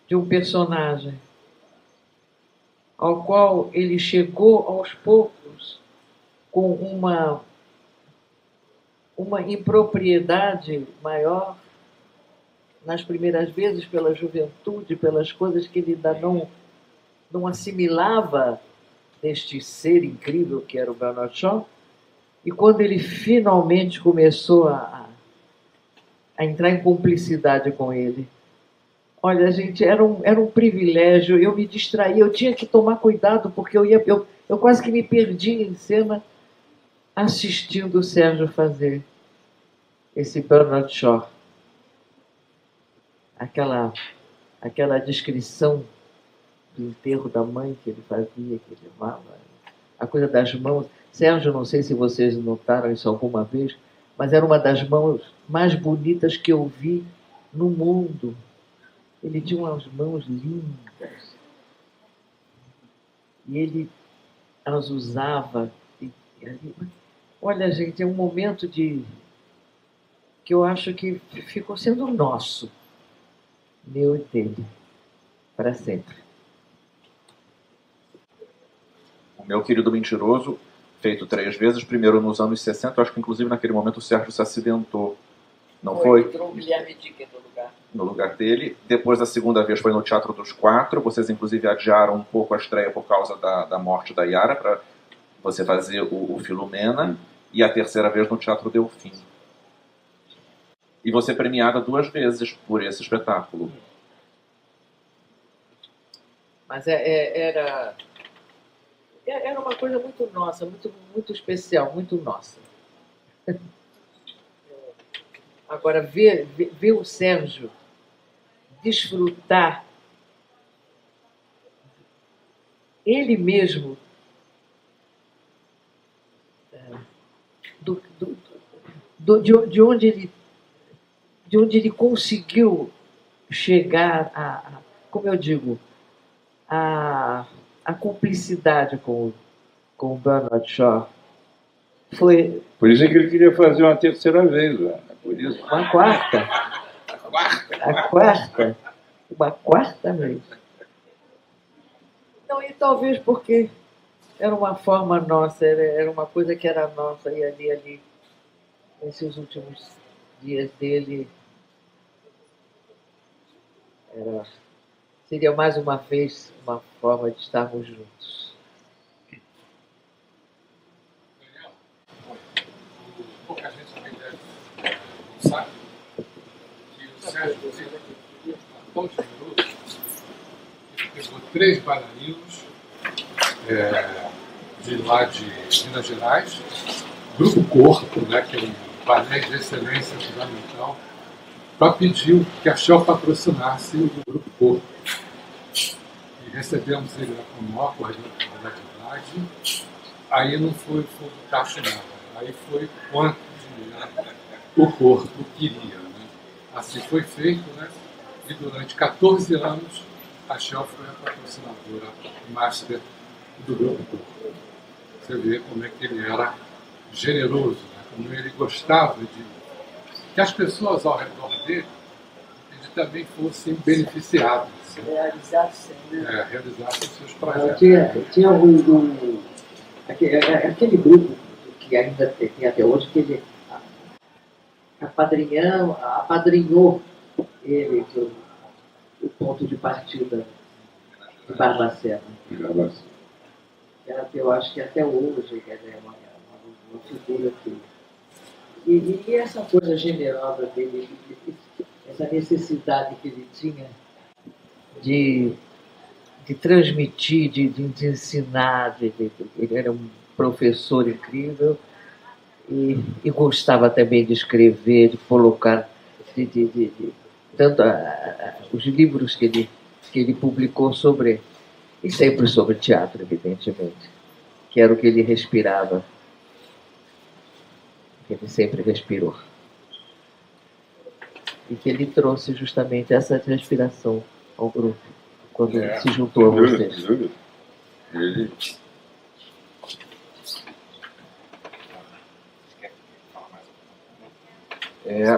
de um personagem ao qual ele chegou aos poucos com uma impropriedade maior nas primeiras vezes, pela juventude, pelas coisas que ele ainda não assimilava deste ser incrível que era o Bernard Shaw. E quando ele finalmente começou a entrar em cumplicidade com ele, olha, gente, era um privilégio. Eu me distraía, eu tinha que tomar cuidado, porque eu quase que me perdi em cena assistindo o Sérgio fazer esse Bernard Shaw. Aquela descrição do enterro da mãe que ele fazia, que ele amava, a coisa das mãos. Sérgio, não sei se vocês notaram isso alguma vez, mas era uma das mãos mais bonitas que eu vi no mundo. Ele tinha umas mãos lindas. E ele as usava. Olha, gente, é um momento que eu acho que ficou sendo nosso. Meu e dele. Para sempre. O Meu Querido Mentiroso, feito 3 vezes, primeiro nos anos 60, acho que inclusive naquele momento o Sérgio se acidentou. Não foi? Entrou o Guilherme Dicker no lugar. No lugar dele. Depois, a segunda vez, foi no Teatro dos Quatro. Vocês, inclusive, adiaram um pouco a estreia por causa da morte da Yara, para você fazer o Filomena. E a terceira vez no Teatro Delfim. E você premiada 2 vezes por esse espetáculo. Mas era uma coisa muito nossa, muito, muito especial, muito nossa. Agora, ver o Sérgio desfrutar ele mesmo de onde ele conseguiu chegar como eu digo, a cumplicidade com o Bernard Shaw foi... Por isso é que ele queria fazer uma terceira vez, né? Por isso. Uma quarta. Uma quarta vez. Não, e talvez porque era uma forma nossa, era uma coisa que era nossa, e ali, nesses últimos dias dele, seria mais uma vez uma forma de estarmos juntos. Pouca gente também não sabe que o Sérgio foi tão generoso que ele pegou 3 bailarinos de lá de Minas Gerais, Grupo Corpo, né, que é um balé de excelência fundamental, para pedir que a Shell patrocinasse o Grupo Corpo. E recebemos ele com a maior cordialidade. Aí não foi fogo taxa nada. Aí foi quanto dinheiro o corpo queria. Né? Assim foi feito, né? E durante 14 anos a Shell foi a patrocinadora master do Grupo Corpo. Você vê como é que ele era generoso, né? como ele gostava de que as pessoas ao redor dele ele também fossem beneficiadas, Realizassem, né? Realizassem seus Eu projetos. tinha aquele grupo que ainda tem até hoje, que ele apadrinhou ele, o ponto de partida de Barbacena. Eu acho que até hoje é uma figura que... E essa coisa generosa dele, essa necessidade que ele tinha de transmitir, de ensinar, ele era um professor incrível e gostava também de escrever, de colocar, tanto os livros que ele publicou sobre, e sempre sobre teatro, evidentemente, que era o que ele respirava, que ele sempre respirou. E que ele trouxe justamente essa respiração ao grupo, quando se juntou a vocês. Ele...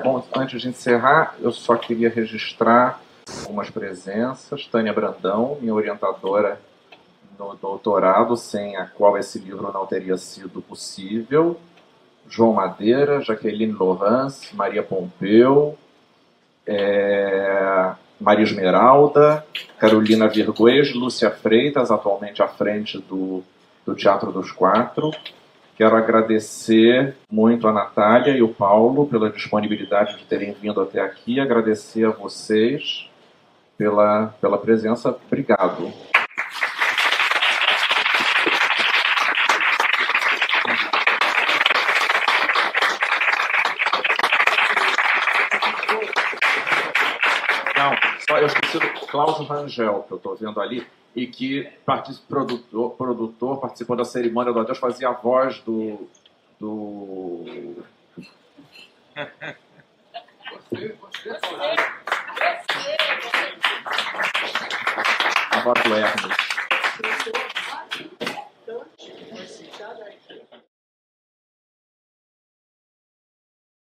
Bom, antes de encerrar, eu só queria registrar algumas presenças. Tânia Brandão, minha orientadora no doutorado, sem a qual esse livro não teria sido possível. João Madeira, Jaqueline Laurence, Maria Pompeu, Maria Esmeralda, Carolina Virguês, Lúcia Freitas, atualmente à frente do Teatro dos Quatro. Quero agradecer muito a Natália e o Paulo pela disponibilidade de terem vindo até aqui, agradecer a vocês pela presença. Obrigado. Não, só eu esqueci do Cláudio Rangel, que eu estou vendo ali, e que produtor, participou da cerimônia do adeus, fazia a voz do... A voz do Hermes.